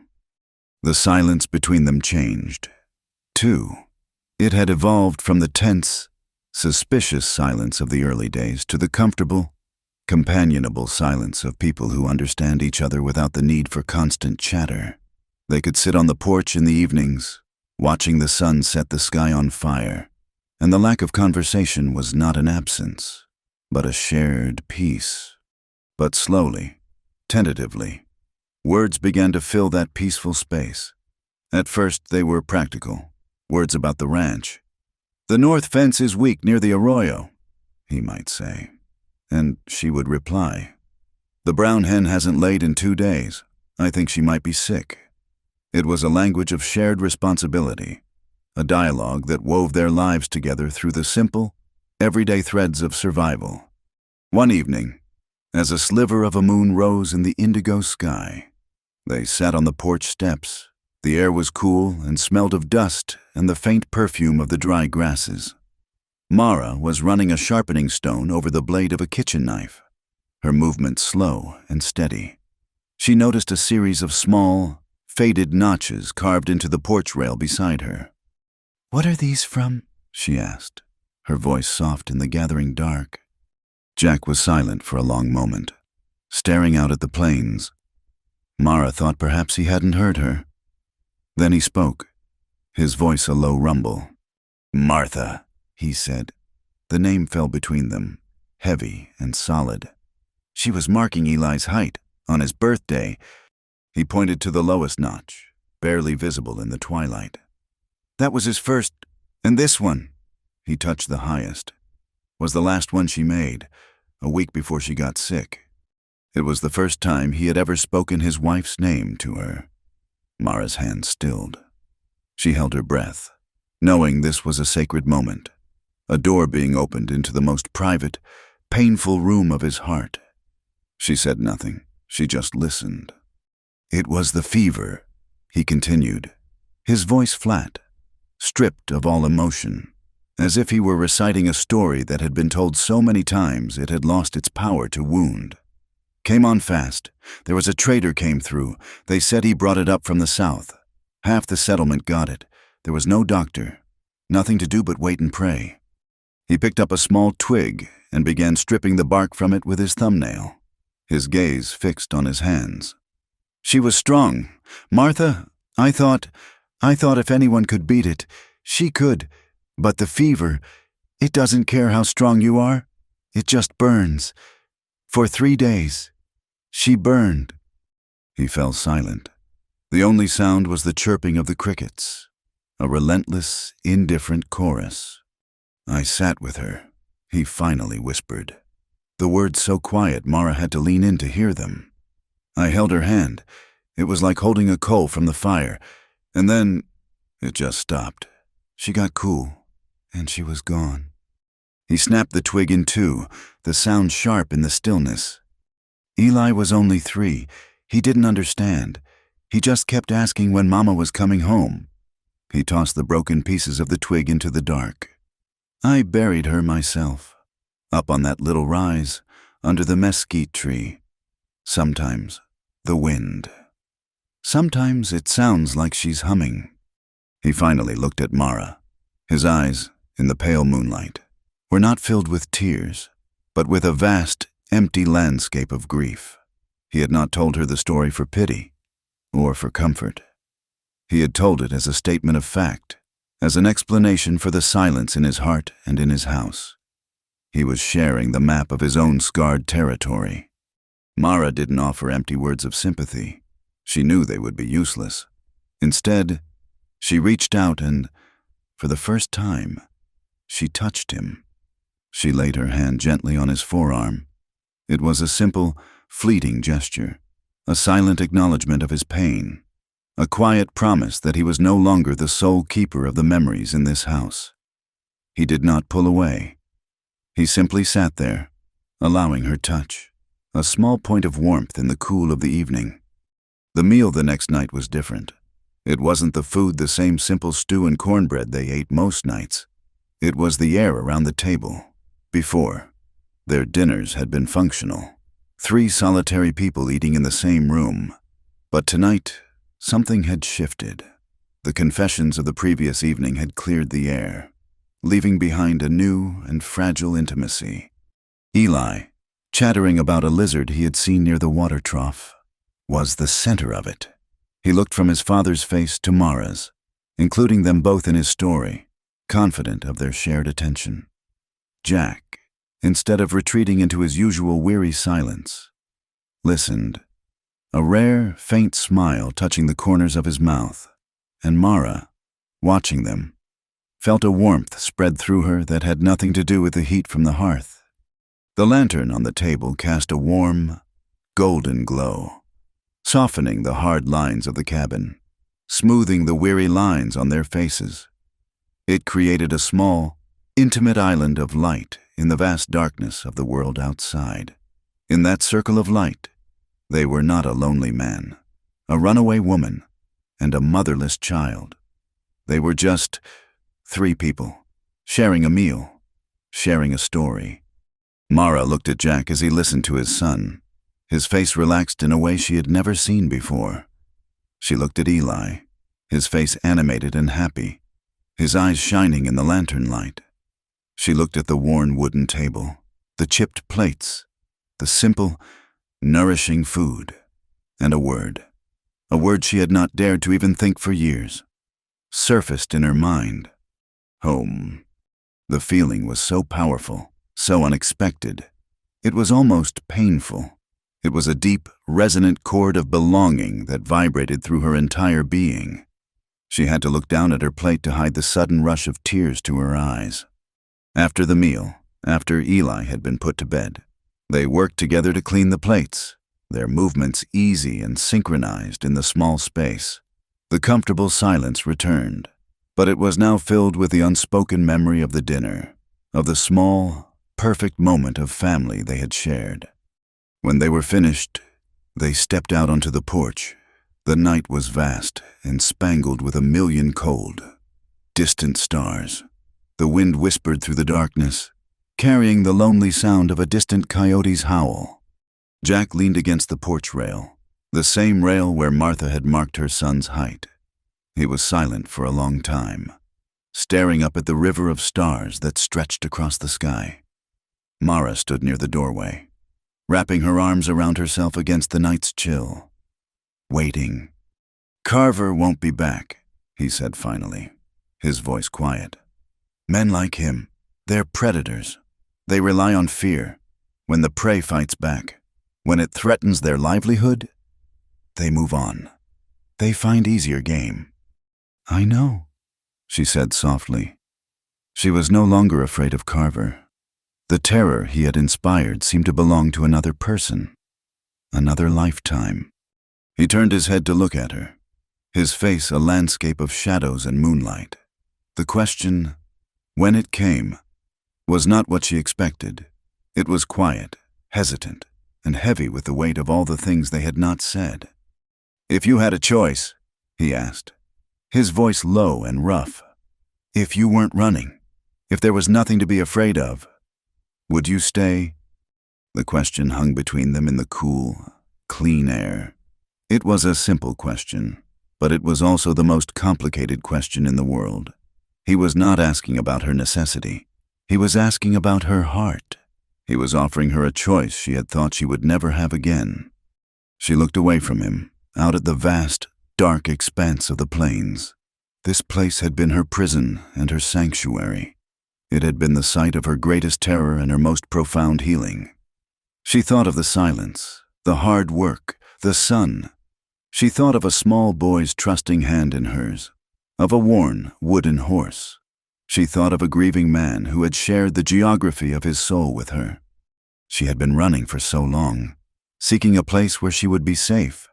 The silence between them changed, too. It had evolved from the tense, suspicious silence of the early days to the comfortable, companionable silence of people who understand each other without the need for constant chatter. They could sit on the porch in the evenings, watching the sun set the sky on fire, and the lack of conversation was not an absence, but a shared peace. But slowly, tentatively, words began to fill that peaceful space. At first they were practical, words about the ranch. "The north fence is weak near the arroyo," he might say. And she would reply, "The brown hen hasn't laid in 2 days. I think she might be sick." It was a language of shared responsibility, a dialogue that wove their lives together through the simple, everyday threads of survival. One evening, as a sliver of a moon rose in the indigo sky, they sat on the porch steps. The air was cool and smelled of dust and the faint perfume of the dry grasses. Mara was running a sharpening stone over the blade of a kitchen knife, her movement slow and steady. She noticed a series of small, faded notches carved into the porch rail beside her. "What are these from?" she asked, her voice soft in the gathering dark. Jack was silent for a long moment, staring out at the plains. Mara thought perhaps he hadn't heard her. Then he spoke, his voice a low rumble. "Martha," he said. The name fell between them, heavy and solid. She was marking Eli's height on his birthday. He pointed to the lowest notch, barely visible in the twilight. "That was his first, and this one," he touched the highest, was the last one she made, a week before she got sick. It was the first time he had ever spoken his wife's name to her. Mara's hand stilled. She held her breath, knowing this was a sacred moment, a door being opened into the most private, painful room of his heart. She said nothing. She just listened. "It was the fever," he continued, his voice flat, stripped of all emotion, as if he were reciting a story that had been told so many times it had lost its power to wound. "Came on fast. There was a trader came through. They said he brought it up from the south. Half the settlement got it. There was no doctor. Nothing to do but wait and pray." He picked up a small twig and began stripping the bark from it with his thumbnail, his gaze fixed on his hands. "She was strong. Martha, I thought if anyone could beat it, she could. But the fever, it doesn't care how strong you are. It just burns. For 3 days, she burned." He fell silent. The only sound was the chirping of the crickets, a relentless, indifferent chorus. "I sat with her," he finally whispered, the words so quiet Mara had to lean in to hear them. "I held her hand. It was like holding a coal from the fire. And then it just stopped. She got cool, and she was gone." He snapped the twig in two, the sound sharp in the stillness. Eli was only 3. He didn't understand. He just kept asking when Mama was coming home. He tossed the broken pieces of the twig into the dark. "I buried her myself, up on that little rise, under the mesquite tree. Sometimes, the wind. Sometimes it sounds like she's humming." He finally looked at Mara. His eyes, in the pale moonlight, were not filled with tears, but with a vast, empty landscape of grief. He had not told her the story for pity, or for comfort. He had told it as a statement of fact, as an explanation for the silence in his heart and in his house. He was sharing the map of his own scarred territory. Mara didn't offer empty words of sympathy. She knew they would be useless. Instead, she reached out and, for the first time, she touched him. She laid her hand gently on his forearm. It was a simple, fleeting gesture, a silent acknowledgement of his pain, a quiet promise that he was no longer the sole keeper of the memories in this house. He did not pull away. He simply sat there, allowing her touch, a small point of warmth in the cool of the evening. The meal the next night was different. It wasn't the food, the same simple stew and cornbread they ate most nights. It was the air around the table. Before, their dinners had been functional. 3 solitary people eating in the same room. But tonight, something had shifted. The confessions of the previous evening had cleared the air, leaving behind a new and fragile intimacy. Eli, chattering about a lizard he had seen near the water trough, was the center of it. He looked from his father's face to Mara's, including them both in his story, confident of their shared attention. Jack, instead of retreating into his usual weary silence, listened, a rare, faint smile touching the corners of his mouth, and Mara, watching them, felt a warmth spread through her that had nothing to do with the heat from the hearth. The lantern on the table cast a warm, golden glow, softening the hard lines of the cabin, smoothing the weary lines on their faces. It created a small, intimate island of light in the vast darkness of the world outside. In that circle of light, they were not a lonely man, a runaway woman, and a motherless child. They were just 3 people, sharing a meal, sharing a story. Mara looked at Jack as he listened to his son. His face relaxed in a way she had never seen before. She looked at Eli, his face animated and happy, his eyes shining in the lantern light. She looked at the worn wooden table, the chipped plates, the simple, nourishing food, and a word she had not dared to even think for years, surfaced in her mind. Home. The feeling was so powerful, so unexpected. It was almost painful. It was a deep, resonant chord of belonging that vibrated through her entire being. She had to look down at her plate to hide the sudden rush of tears to her eyes. After the meal, after Eli had been put to bed, they worked together to clean the plates, their movements easy and synchronized in the small space. The comfortable silence returned, but it was now filled with the unspoken memory of the dinner, of the small, perfect moment of family they had shared. When they were finished, they stepped out onto the porch. The night was vast and spangled with a million cold, distant stars. The wind whispered through the darkness, carrying the lonely sound of a distant coyote's howl. Jack leaned against the porch rail, the same rail where Martha had marked her son's height. He was silent for a long time, staring up at the river of stars that stretched across the sky. Mara stood near the doorway, wrapping her arms around herself against the night's chill, waiting. "Carver won't be back," he said finally, his voice quiet. "Men like him, they're predators. They rely on fear. When the prey fights back, when it threatens their livelihood, they move on. They find easier game." "I know," she said softly. She was no longer afraid of Carver. The terror he had inspired seemed to belong to another person, another lifetime. He turned his head to look at her, his face a landscape of shadows and moonlight. The question, when it came, was not what she expected. It was quiet, hesitant, and heavy with the weight of all the things they had not said. "If you had a choice," he asked, his voice low and rough, "if you weren't running, if there was nothing to be afraid of, would you stay?" The question hung between them in the cool, clean air. It was a simple question, but it was also the most complicated question in the world. He was not asking about her necessity. He was asking about her heart. He was offering her a choice she had thought she would never have again. She looked away from him, out at the vast, dark expanse of the plains. This place had been her prison and her sanctuary. It had been the site of her greatest terror and her most profound healing. She thought of the silence, the hard work, the sun. She thought of a small boy's trusting hand in hers, of a worn wooden horse. She thought of a grieving man who had shared the geography of his soul with her. She had been running for so long, seeking a place where she would be safe.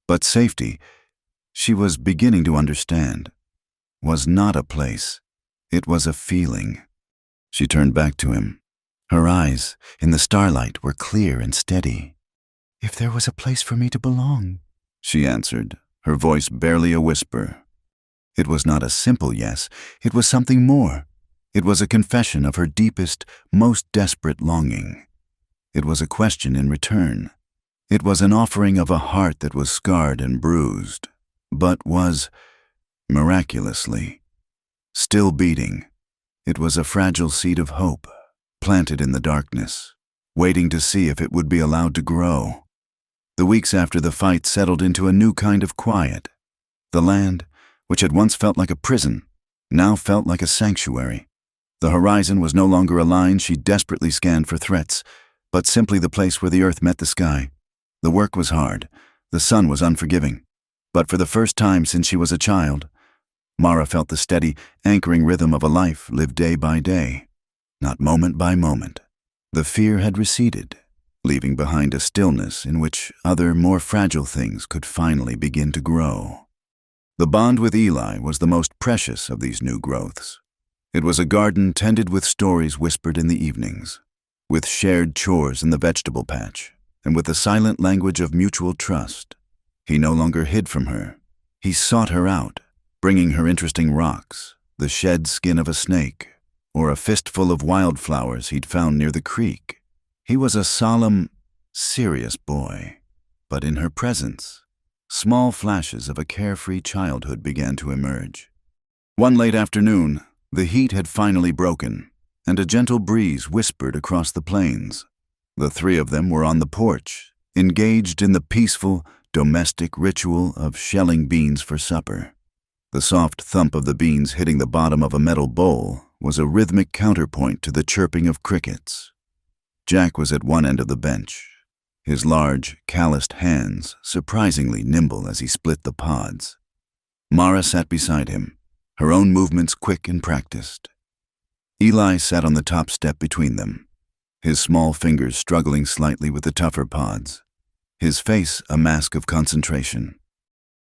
But safety, she was beginning to understand, was not a place. It was a feeling. She turned back to him. Her eyes, in the starlight, were clear and steady. "If there was a place for me to belong," she answered, her voice barely a whisper. It was not a simple yes, it was something more. It was a confession of her deepest, most desperate longing. It was a question in return. It was an offering of a heart that was scarred and bruised, but was, miraculously, still beating. It was a fragile seed of hope, planted in the darkness, waiting to see if it would be allowed to grow. The weeks after the fight settled into a new kind of quiet. The land, which had once felt like a prison, now felt like a sanctuary. The horizon was no longer a line she desperately scanned for threats, but simply the place where the earth met the sky. The work was hard, the sun was unforgiving, but for the first time since she was a child, Mara felt the steady, anchoring rhythm of a life lived day by day, not moment by moment. The fear had receded, leaving behind a stillness in which other, more fragile things could finally begin to grow. The bond with Eli was the most precious of these new growths. It was a garden tended with stories whispered in the evenings, with shared chores in the vegetable patch, and with the silent language of mutual trust. He no longer hid from her. He sought her out, bringing her interesting rocks, the shed skin of a snake, or a fistful of wildflowers he'd found near the creek. He was a solemn, serious boy, but in her presence, small flashes of a carefree childhood began to emerge. One late afternoon, the heat had finally broken, and a gentle breeze whispered across the plains. The three of them were on the porch, engaged in the peaceful, domestic ritual of shelling beans for supper. The soft thump of the beans hitting the bottom of a metal bowl was a rhythmic counterpoint to the chirping of crickets. Jack was at one end of the bench, his large, calloused hands surprisingly nimble as he split the pods. Mara sat beside him, her own movements quick and practiced. Eli sat on the top step between them, his small fingers struggling slightly with the tougher pods, his face a mask of concentration.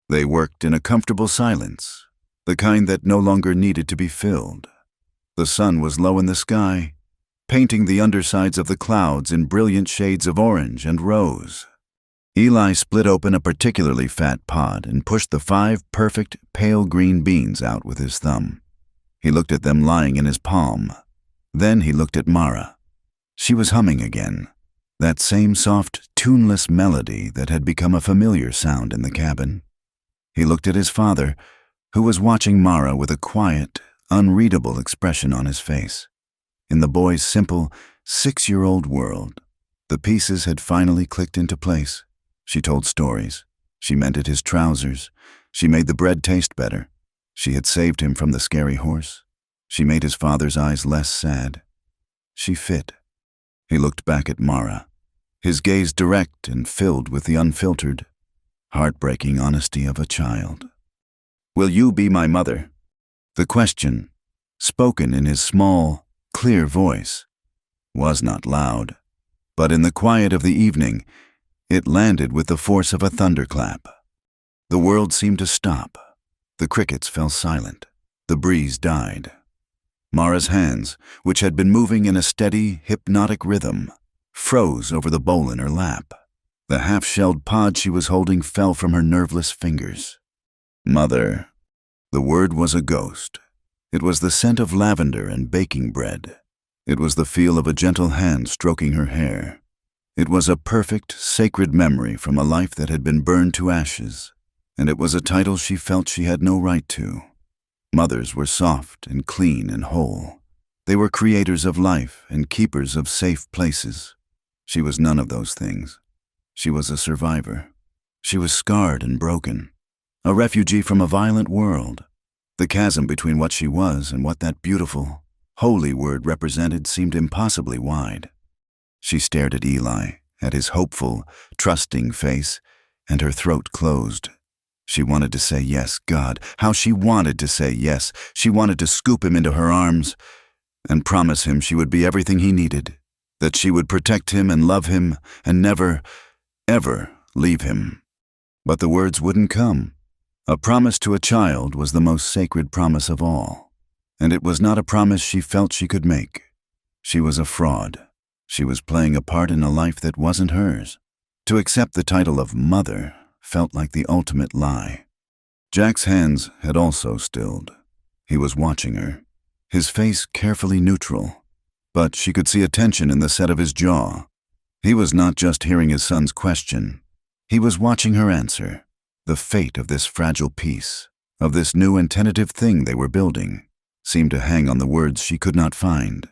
They worked in a comfortable silence, the kind that no longer needed to be filled. The sun was low in the sky, painting the undersides of the clouds in brilliant shades of orange and rose. Eli split open a particularly fat pod and pushed the 5 perfect pale green beans out with his thumb. He looked at them lying in his palm. Then he looked at Mara. She was humming again, that same soft, tuneless melody that had become a familiar sound in the cabin. He looked at his father, who was watching Mara with a quiet, unreadable expression on his face. In the boy's simple, 6-year-old world, the pieces had finally clicked into place. She told stories. She mended his trousers. She made the bread taste better. She had saved him from the scary horse. She made his father's eyes less sad. She fit. He looked back at Mara, his gaze direct and filled with the unfiltered, heartbreaking honesty of a child. "Will you be my mother?" The question, spoken in his small, clear voice, was not loud, but in the quiet of the evening, it landed with the force of a thunderclap. The world seemed to stop. The crickets fell silent. The breeze died. Mara's hands, which had been moving in a steady, hypnotic rhythm, froze over the bowl in her lap. The half-shelled pod she was holding fell from her nerveless fingers. Mother. The word was a ghost. It was the scent of lavender and baking bread. It was the feel of a gentle hand stroking her hair. It was a perfect, sacred memory from a life that had been burned to ashes, and it was a title she felt she had no right to. Mothers were soft and clean and whole. They were creators of life and keepers of safe places. She was none of those things. She was a survivor. She was scarred and broken, a refugee from a violent world. The chasm between what she was and what that beautiful, holy word represented seemed impossibly wide. She stared at Eli, at his hopeful, trusting face, and her throat closed. She wanted to say yes, God, how she wanted to say yes. She wanted to scoop him into her arms and promise him she would be everything he needed, that she would protect him and love him and never, ever leave him. But the words wouldn't come. A promise to a child was the most sacred promise of all, and it was not a promise she felt she could make. She was a fraud. She was playing a part in a life that wasn't hers. To accept the title of mother felt like the ultimate lie. Jack's hands had also stilled. He was watching her, his face carefully neutral, but she could see a tension in the set of his jaw. He was not just hearing his son's question. He was watching her answer. The fate of this fragile piece, of this new and tentative thing they were building, seemed to hang on the words she could not find.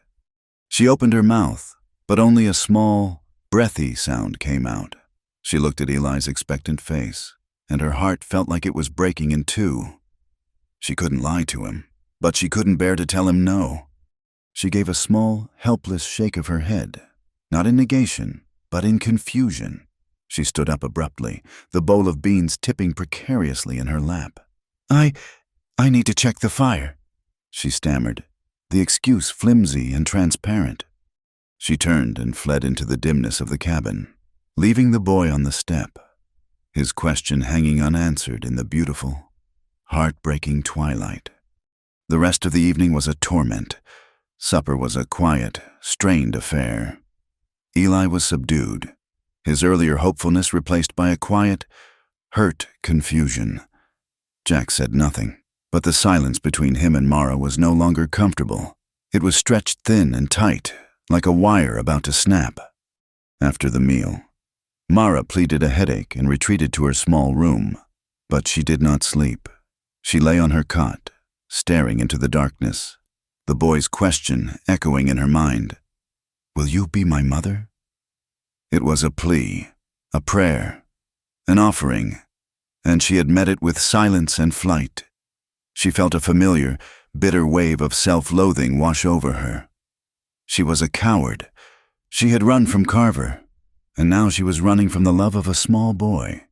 She opened her mouth, but only a small, breathy sound came out. She looked at Eli's expectant face, and her heart felt like it was breaking in two. She couldn't lie to him, but she couldn't bear to tell him no. She gave a small, helpless shake of her head, not in negation, but in confusion. She stood up abruptly, the bowl of beans tipping precariously in her lap. I need to check the fire," she stammered, the excuse flimsy and transparent. She turned and fled into the dimness of the cabin, leaving the boy on the step, his question hanging unanswered in the beautiful, heartbreaking twilight. The rest of the evening was a torment. Supper was a quiet, strained affair. Eli was subdued, his earlier hopefulness replaced by a quiet, hurt confusion. Jack said nothing, but the silence between him and Mara was no longer comfortable. It was stretched thin and tight, like a wire about to snap. After the meal, Mara pleaded a headache and retreated to her small room, but she did not sleep. She lay on her cot, staring into the darkness, the boy's question echoing in her mind. "Will you be my mother?" It was a plea, a prayer, an offering, and she had met it with silence and flight. She felt a familiar, bitter wave of self-loathing wash over her. She was a coward. She had run from Carver, and now she was running from the love of a small boy.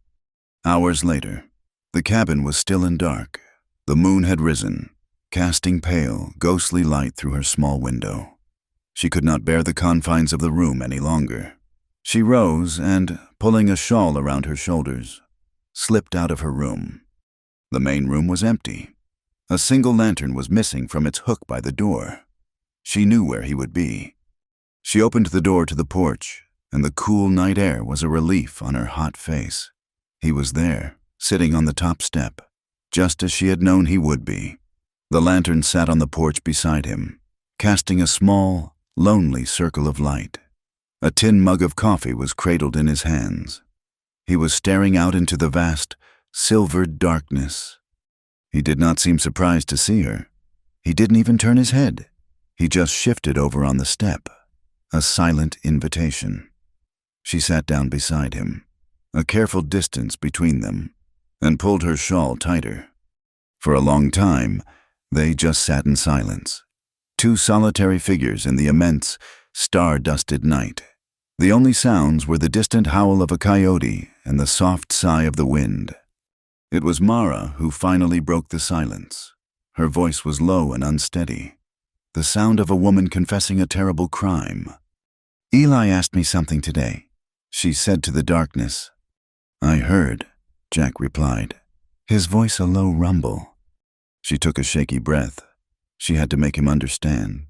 Hours later, the cabin was still and dark. The moon had risen, casting pale, ghostly light through her small window. She could not bear the confines of the room any longer. She rose and, pulling a shawl around her shoulders, slipped out of her room. The main room was empty. A single lantern was missing from its hook by the door. She knew where he would be. She opened the door to the porch, and the cool night air was a relief on her hot face. He was there, sitting on the top step, just as she had known he would be. The lantern sat on the porch beside him, casting a small, lonely circle of light. A tin mug of coffee was cradled in his hands. He was staring out into the vast, silvered darkness. He did not seem surprised to see her. He didn't even turn his head. He just shifted over on the step, a silent invitation. She sat down beside him, a careful distance between them, and pulled her shawl tighter. For a long time, they just sat in silence, two solitary figures in the immense, star-dusted night. The only sounds were the distant howl of a coyote and the soft sigh of the wind. It was Mara who finally broke the silence. Her voice was low and unsteady, the sound of a woman confessing a terrible crime. "Eli asked me something today," she said to the darkness. "I heard," Jack replied, his voice a low rumble. She took a shaky breath. She had to make him understand.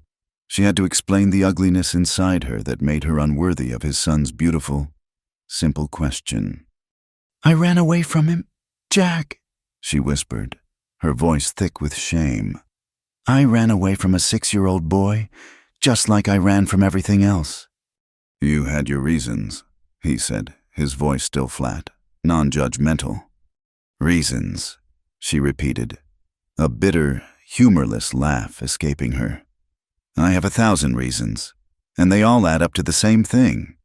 She had to explain the ugliness inside her that made her unworthy of his son's beautiful, simple question. "I ran away from him, Jack," she whispered, her voice thick with shame. "I ran away from a 6-year-old boy, just like I ran from everything else." "You had your reasons," he said, his voice still flat, non-judgmental. "Reasons," she repeated, a bitter, humorless laugh escaping her. "I have 1,000 reasons, and they all add up to the same thing."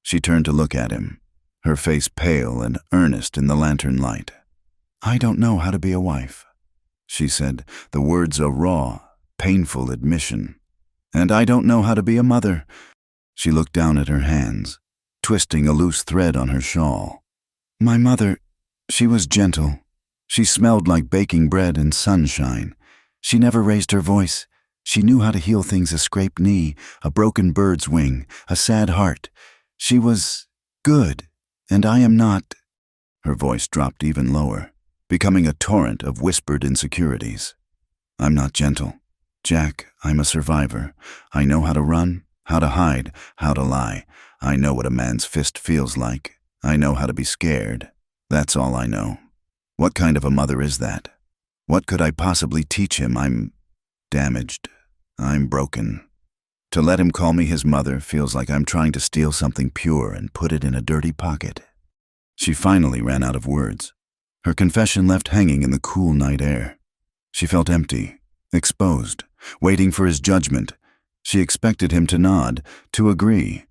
She turned to look at him, her face pale and earnest in the lantern light. "I don't know how to be a wife," she said, the words a raw, painful admission. "And I don't know how to be a mother." She looked down at her hands, twisting a loose thread on her shawl. "My mother, she was gentle. She smelled like baking bread and sunshine. She never raised her voice. She knew how to heal things: a scraped knee, a broken bird's wing, a sad heart. She was good, and I am not." Her voice dropped even lower, becoming a torrent of whispered insecurities. "I'm not gentle. Jack, I'm a survivor. I know how to run, how to hide, how to lie. I know what a man's fist feels like. I know how to be scared. That's all I know. What kind of a mother is that? What could I possibly teach him? I'm damaged. I'm broken. To let him call me his mother feels like I'm trying to steal something pure and put it in a dirty pocket." She finally ran out of words. Her confession left hanging in the cool night air. She felt empty, exposed, waiting for his judgment. She expected him to nod, to agree.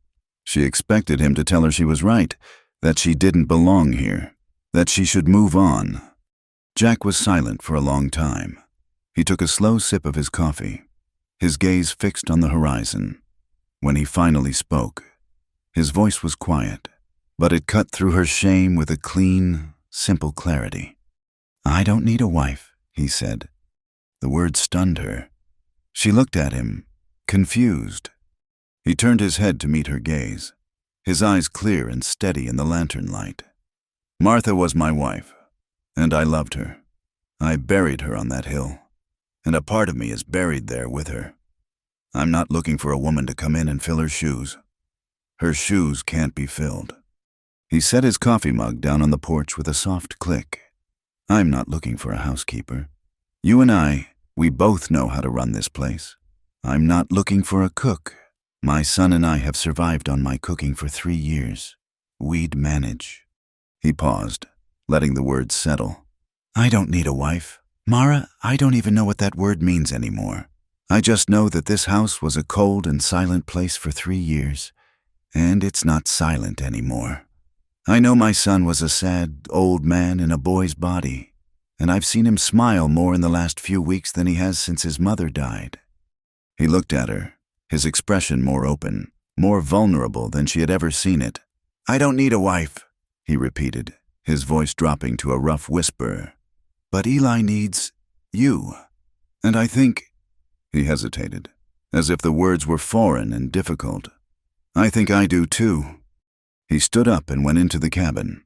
She expected him to tell her she was right, that she didn't belong here, that she should move on. Jack was silent for a long time. He took a slow sip of his coffee, his gaze fixed on the horizon. When he finally spoke, his voice was quiet, but it cut through her shame with a clean, simple clarity. "I don't need a wife," he said. The words stunned her. She looked at him, confused. He turned his head to meet her gaze, his eyes clear and steady in the lantern light. "Martha was my wife, and I loved her. I buried her on that hill, and a part of me is buried there with her. I'm not looking for a woman to come in and fill her shoes. Her shoes can't be filled." He set his coffee mug down on the porch with a soft click. "I'm not looking for a housekeeper. You and I, we both know how to run this place. I'm not looking for a cook. My son and I have survived on my cooking for 3 years. We'd manage." He paused, letting the words settle. "I don't need a wife. Mara, I don't even know what that word means anymore. I just know that this house was a cold and silent place for 3 years, and it's not silent anymore. I know my son was a sad, old man in a boy's body, and I've seen him smile more in the last few weeks than he has since his mother died." He looked at her, his expression more open, more vulnerable than she had ever seen it. "I don't need a wife," he repeated, his voice dropping to a rough whisper. "But Eli needs you. And I think—" He hesitated, as if the words were foreign and difficult. "I think I do too." He stood up and went into the cabin.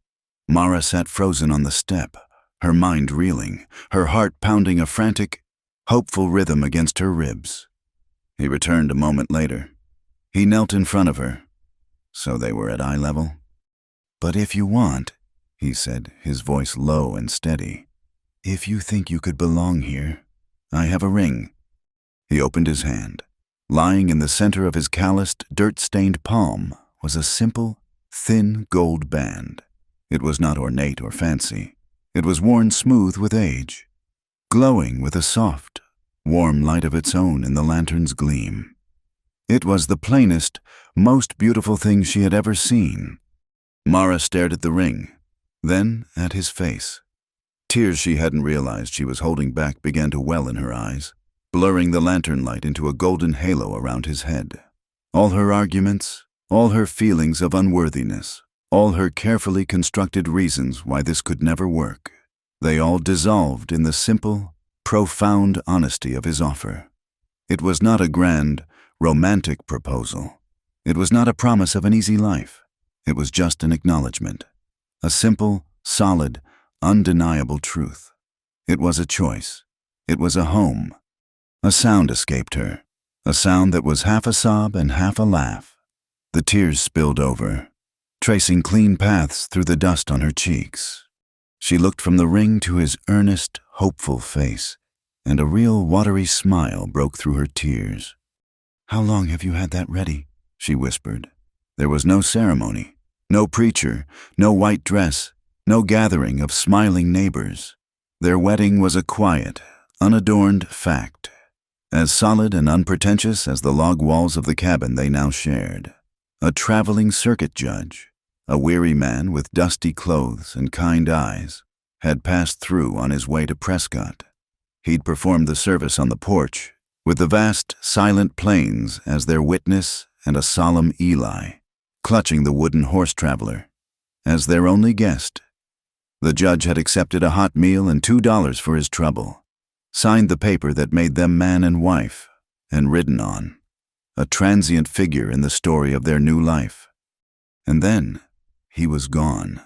Mara sat frozen on the step, her mind reeling, her heart pounding a frantic, hopeful rhythm against her ribs. He returned a moment later. He knelt in front of her. So they were at eye level. "But if you want," he said, his voice low and steady, "if you think you could belong here, I have a ring." He opened his hand. Lying in the center of his calloused, dirt-stained palm was a simple, thin gold band. It was not ornate or fancy. It was worn smooth with age, glowing with a soft, warm light of its own in the lantern's gleam. It was the plainest, most beautiful thing she had ever seen. Mara stared at the ring, then at his face. Tears she hadn't realized she was holding back began to well in her eyes, blurring the lantern light into a golden halo around his head. All her arguments, all her feelings of unworthiness, all her carefully constructed reasons why this could never work, they all dissolved in the simple, profound honesty of his offer. It was not a grand, romantic proposal. It was not a promise of an easy life. It was just an acknowledgement, a simple, solid, undeniable truth. It was a choice. It was a home. A sound escaped her, a sound that was half a sob and half a laugh. The tears spilled over, tracing clean paths through the dust on her cheeks. She looked from the ring to his earnest, hopeful face, and a real watery smile broke through her tears. "How long have you had that ready?" she whispered. There was no ceremony, no preacher, no white dress, no gathering of smiling neighbors. Their wedding was a quiet, unadorned fact, as solid and unpretentious as the log walls of the cabin they now shared. A traveling circuit judge, a weary man with dusty clothes and kind eyes, had passed through on his way to Prescott. He'd performed the service on the porch, with the vast, silent plains as their witness and a solemn Eli. clutching the wooden horse traveler, as their only guest. The judge had accepted a hot meal and $2 for his trouble, signed the paper that made them man and wife, and ridden on, a transient figure in the story of their new life. And then he was gone,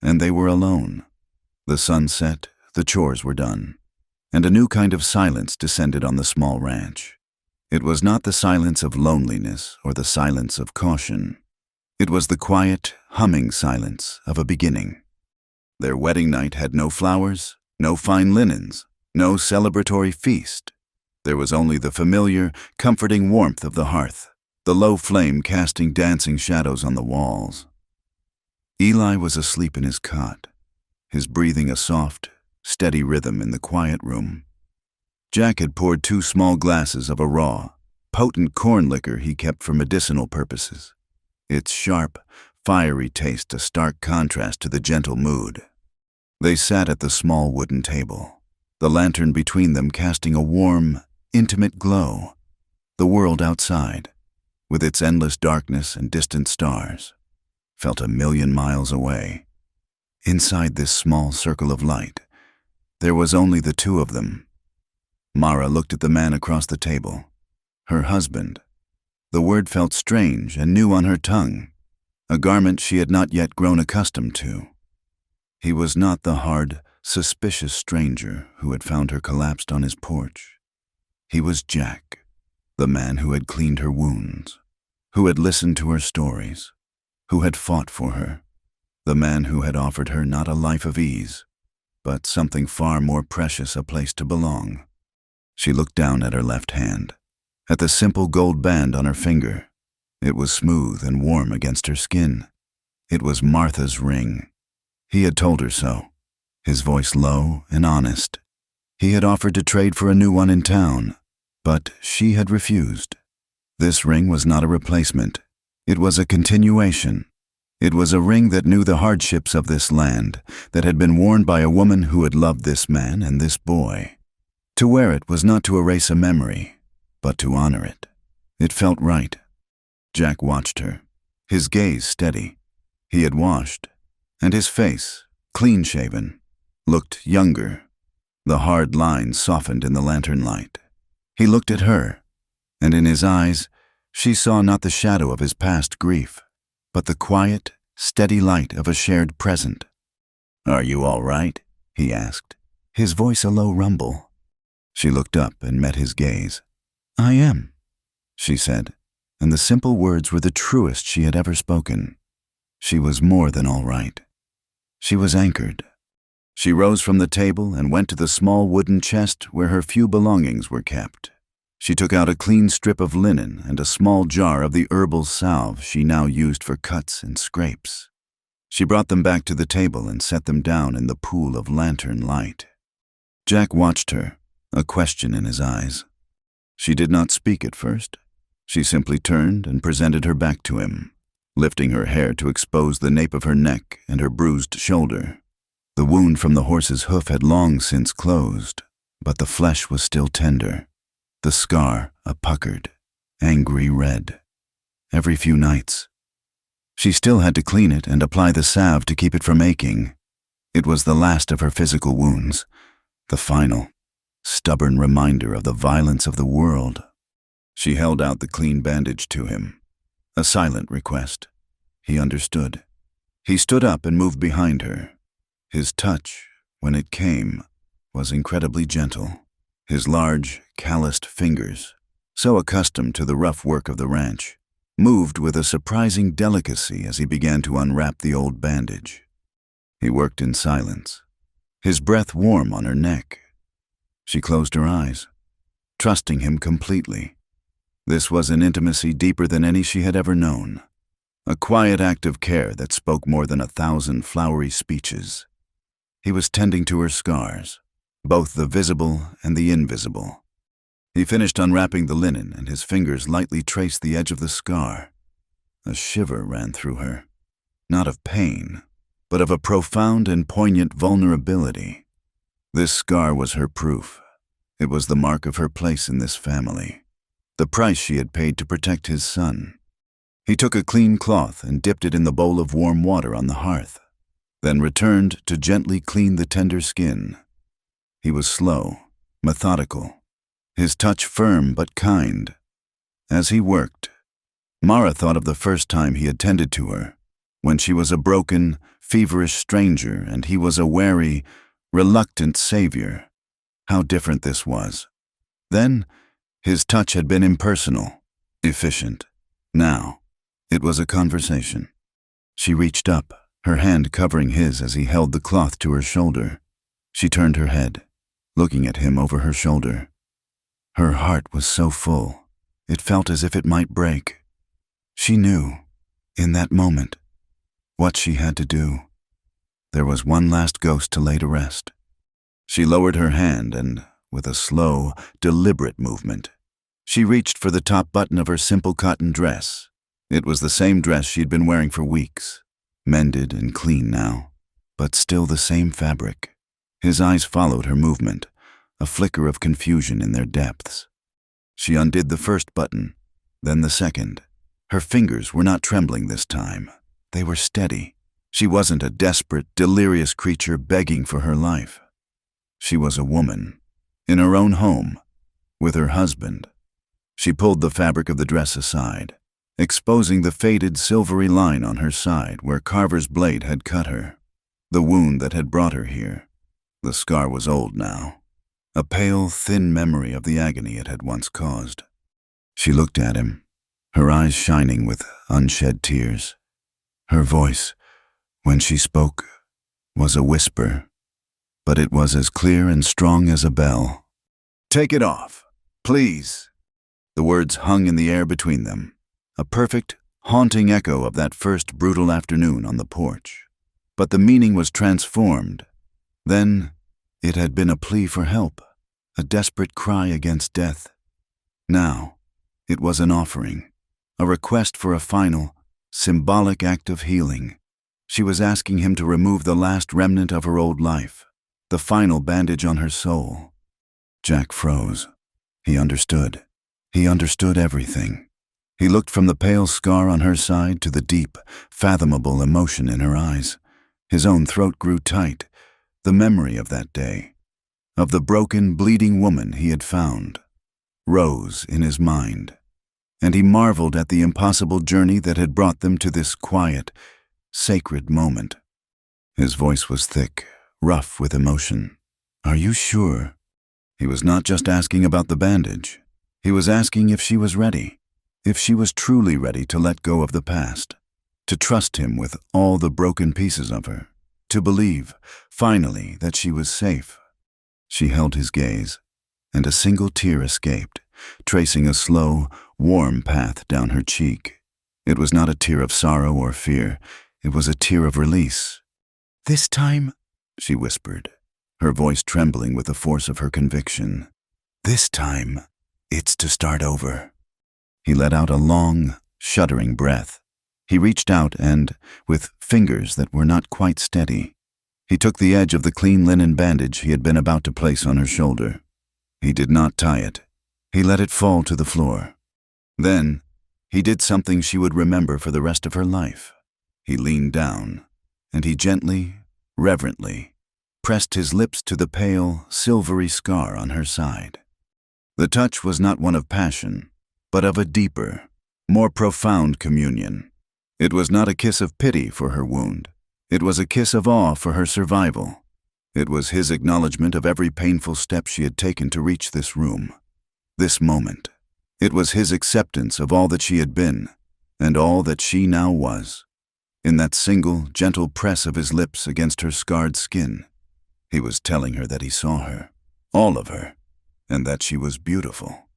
and they were alone. The sun set, the chores were done, and a new kind of silence descended on the small ranch. It was not the silence of loneliness or the silence of caution. It was the quiet, humming silence of a beginning. Their wedding night had no flowers, no fine linens, no celebratory feast. There was only the familiar, comforting warmth of the hearth, the low flame casting dancing shadows on the walls. Eli was asleep in his cot, his breathing a soft, steady rhythm in the quiet room. Jack had poured 2 small glasses of a raw, potent corn liquor he kept for medicinal purposes, its sharp, fiery taste a stark contrast to the gentle mood. They sat at the small wooden table, the lantern between them casting a warm, intimate glow. The world outside, with its endless darkness and distant stars, felt 1,000,000 miles away. Inside this small circle of light, there was only the 2 of them. Mara looked at the man across the table, her husband. The word felt strange and new on her tongue, a garment she had not yet grown accustomed to. He was not the hard, suspicious stranger who had found her collapsed on his porch. He was Jack, the man who had cleaned her wounds, who had listened to her stories, who had fought for her, the man who had offered her not a life of ease, but something far more precious, a place to belong. She looked down at her left hand, at the simple gold band on her finger. It was smooth and warm against her skin. It was Martha's ring. He had told her so, his voice low and honest. He had offered to trade for a new one in town, but she had refused. This ring was not a replacement. It was a continuation. It was a ring that knew the hardships of this land, that had been worn by a woman who had loved this man and this boy. To wear it was not to erase a memory, but to honor it. It felt right. Jack watched her, his gaze steady. He had washed, and his face, clean-shaven, looked younger. The hard lines softened in the lantern light. He looked at her, and in his eyes, she saw not the shadow of his past grief, but the quiet, steady light of a shared present. "Are you all right?" he asked, his voice a low rumble. She looked up and met his gaze. "I am," she said, and the simple words were the truest she had ever spoken. She was more than all right. She was anchored. She rose from the table and went to the small wooden chest where her few belongings were kept. She took out a clean strip of linen and a small jar of the herbal salve she now used for cuts and scrapes. She brought them back to the table and set them down in the pool of lantern light. Jack watched her, a question in his eyes. She did not speak at first. She simply turned and presented her back to him, lifting her hair to expose the nape of her neck and her bruised shoulder. The wound from the horse's hoof had long since closed, but the flesh was still tender, the scar a puckered, angry red. Every few nights, she still had to clean it and apply the salve to keep it from aching. It was the last of her physical wounds, the final, stubborn reminder of the violence of the world. She held out the clean bandage to him, a silent request. He understood. He stood up and moved behind her. His touch, when it came, was incredibly gentle. His large, calloused fingers, so accustomed to the rough work of the ranch, moved with a surprising delicacy as he began to unwrap the old bandage. He worked in silence, his breath warm on her neck. She closed her eyes, trusting him completely. This was an intimacy deeper than any she had ever known, a quiet act of care that spoke more than 1,000 flowery speeches. He was tending to her scars, both the visible and the invisible. He finished unwrapping the linen, and his fingers lightly traced the edge of the scar. A shiver ran through her, not of pain, but of a profound and poignant vulnerability. This scar was her proof. It was the mark of her place in this family, the price she had paid to protect his son. He took a clean cloth and dipped it in the bowl of warm water on the hearth, then returned to gently clean the tender skin. He was slow, methodical, his touch firm but kind. As he worked, Mara thought of the first time he had tended to her, when she was a broken, feverish stranger and he was a wary, reluctant savior. How different this was. Then, his touch had been impersonal, efficient. Now, it was a conversation. She reached up, her hand covering his as he held the cloth to her shoulder. She turned her head, looking at him over her shoulder. Her heart was so full, it felt as if it might break. She knew, in that moment, what she had to do. There was one last ghost to lay to rest. She lowered her hand and, with a slow, deliberate movement, she reached for the top button of her simple cotton dress. It was the same dress she'd been wearing for weeks, mended and clean now, but still the same fabric. His eyes followed her movement, a flicker of confusion in their depths. She undid the first button, then the second. Her fingers were not trembling this time. They were steady. She wasn't a desperate, delirious creature begging for her life. She was a woman, in her own home, with her husband. She pulled the fabric of the dress aside, exposing the faded silvery line on her side where Carver's blade had cut her, the wound that had brought her here. The scar was old now, a pale, thin memory of the agony it had once caused. She looked at him, her eyes shining with unshed tears. Her voice, when she spoke, was a whisper, but it was as clear and strong as a bell. "Take it off, please." The words hung in the air between them, a perfect, haunting echo of that first brutal afternoon on the porch. But the meaning was transformed. Then, it had been a plea for help, a desperate cry against death. Now, it was an offering, a request for a final, symbolic act of healing. She was asking him to remove the last remnant of her old life, the final bandage on her soul. Jack froze. He understood. He understood everything. He looked from the pale scar on her side to the deep, fathomable emotion in her eyes. His own throat grew tight, the memory of that day, of the broken, bleeding woman he had found, rose in his mind. And he marveled at the impossible journey that had brought them to this quiet, sacred moment. His voice was thick, rough with emotion. "Are you sure?" He was not just asking about the bandage. He was asking if she was ready, if she was truly ready to let go of the past, to trust him with all the broken pieces of her, to believe, finally, that she was safe. She held his gaze, and a single tear escaped, tracing a slow, warm path down her cheek. It was not a tear of sorrow or fear. It was a tear of release. "This time," she whispered, her voice trembling with the force of her conviction, "this time, it's to start over." He let out a long, shuddering breath. He reached out and, with fingers that were not quite steady, he took the edge of the clean linen bandage he had been about to place on her shoulder. He did not tie it. He let it fall to the floor. Then, he did something she would remember for the rest of her life. He leaned down, and he gently, reverently, pressed his lips to the pale, silvery scar on her side. The touch was not one of passion, but of a deeper, more profound communion. It was not a kiss of pity for her wound. It was a kiss of awe for her survival. It was his acknowledgement of every painful step she had taken to reach this room, this moment. It was his acceptance of all that she had been, and all that she now was. In that single, gentle press of his lips against her scarred skin, he was telling her that he saw her, all of her, and that she was beautiful.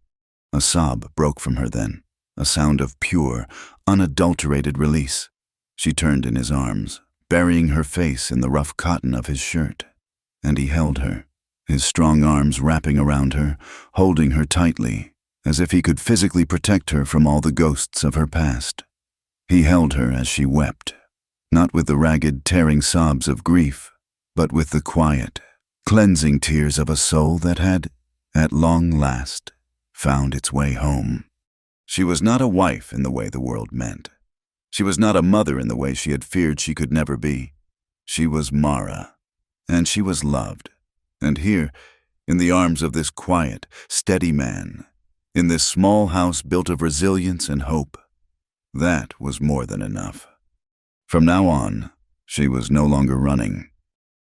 A sob broke from her then, a sound of pure, unadulterated release. She turned in his arms, burying her face in the rough cotton of his shirt, and he held her, his strong arms wrapping around her, holding her tightly, as if he could physically protect her from all the ghosts of her past. He held her as she wept, not with the ragged, tearing sobs of grief, but with the quiet, cleansing tears of a soul that had, at long last, found its way home. She was not a wife in the way the world meant. She was not a mother in the way she had feared she could never be. She was Mara, and she was loved. And here, in the arms of this quiet, steady man, in this small house built of resilience and hope, that was more than enough. From now on, she was no longer running.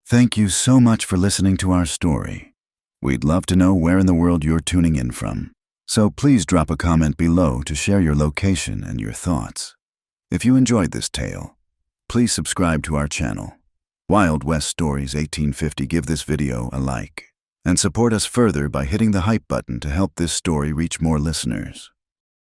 Thank you so much for listening to our story. We'd love to know where in the world you're tuning in from, so please drop a comment below to share your location and your thoughts. If you enjoyed this tale, please subscribe to our channel, Wild West Stories 1850. Give this video a like, and support us further by hitting the hype button to help this story reach more listeners.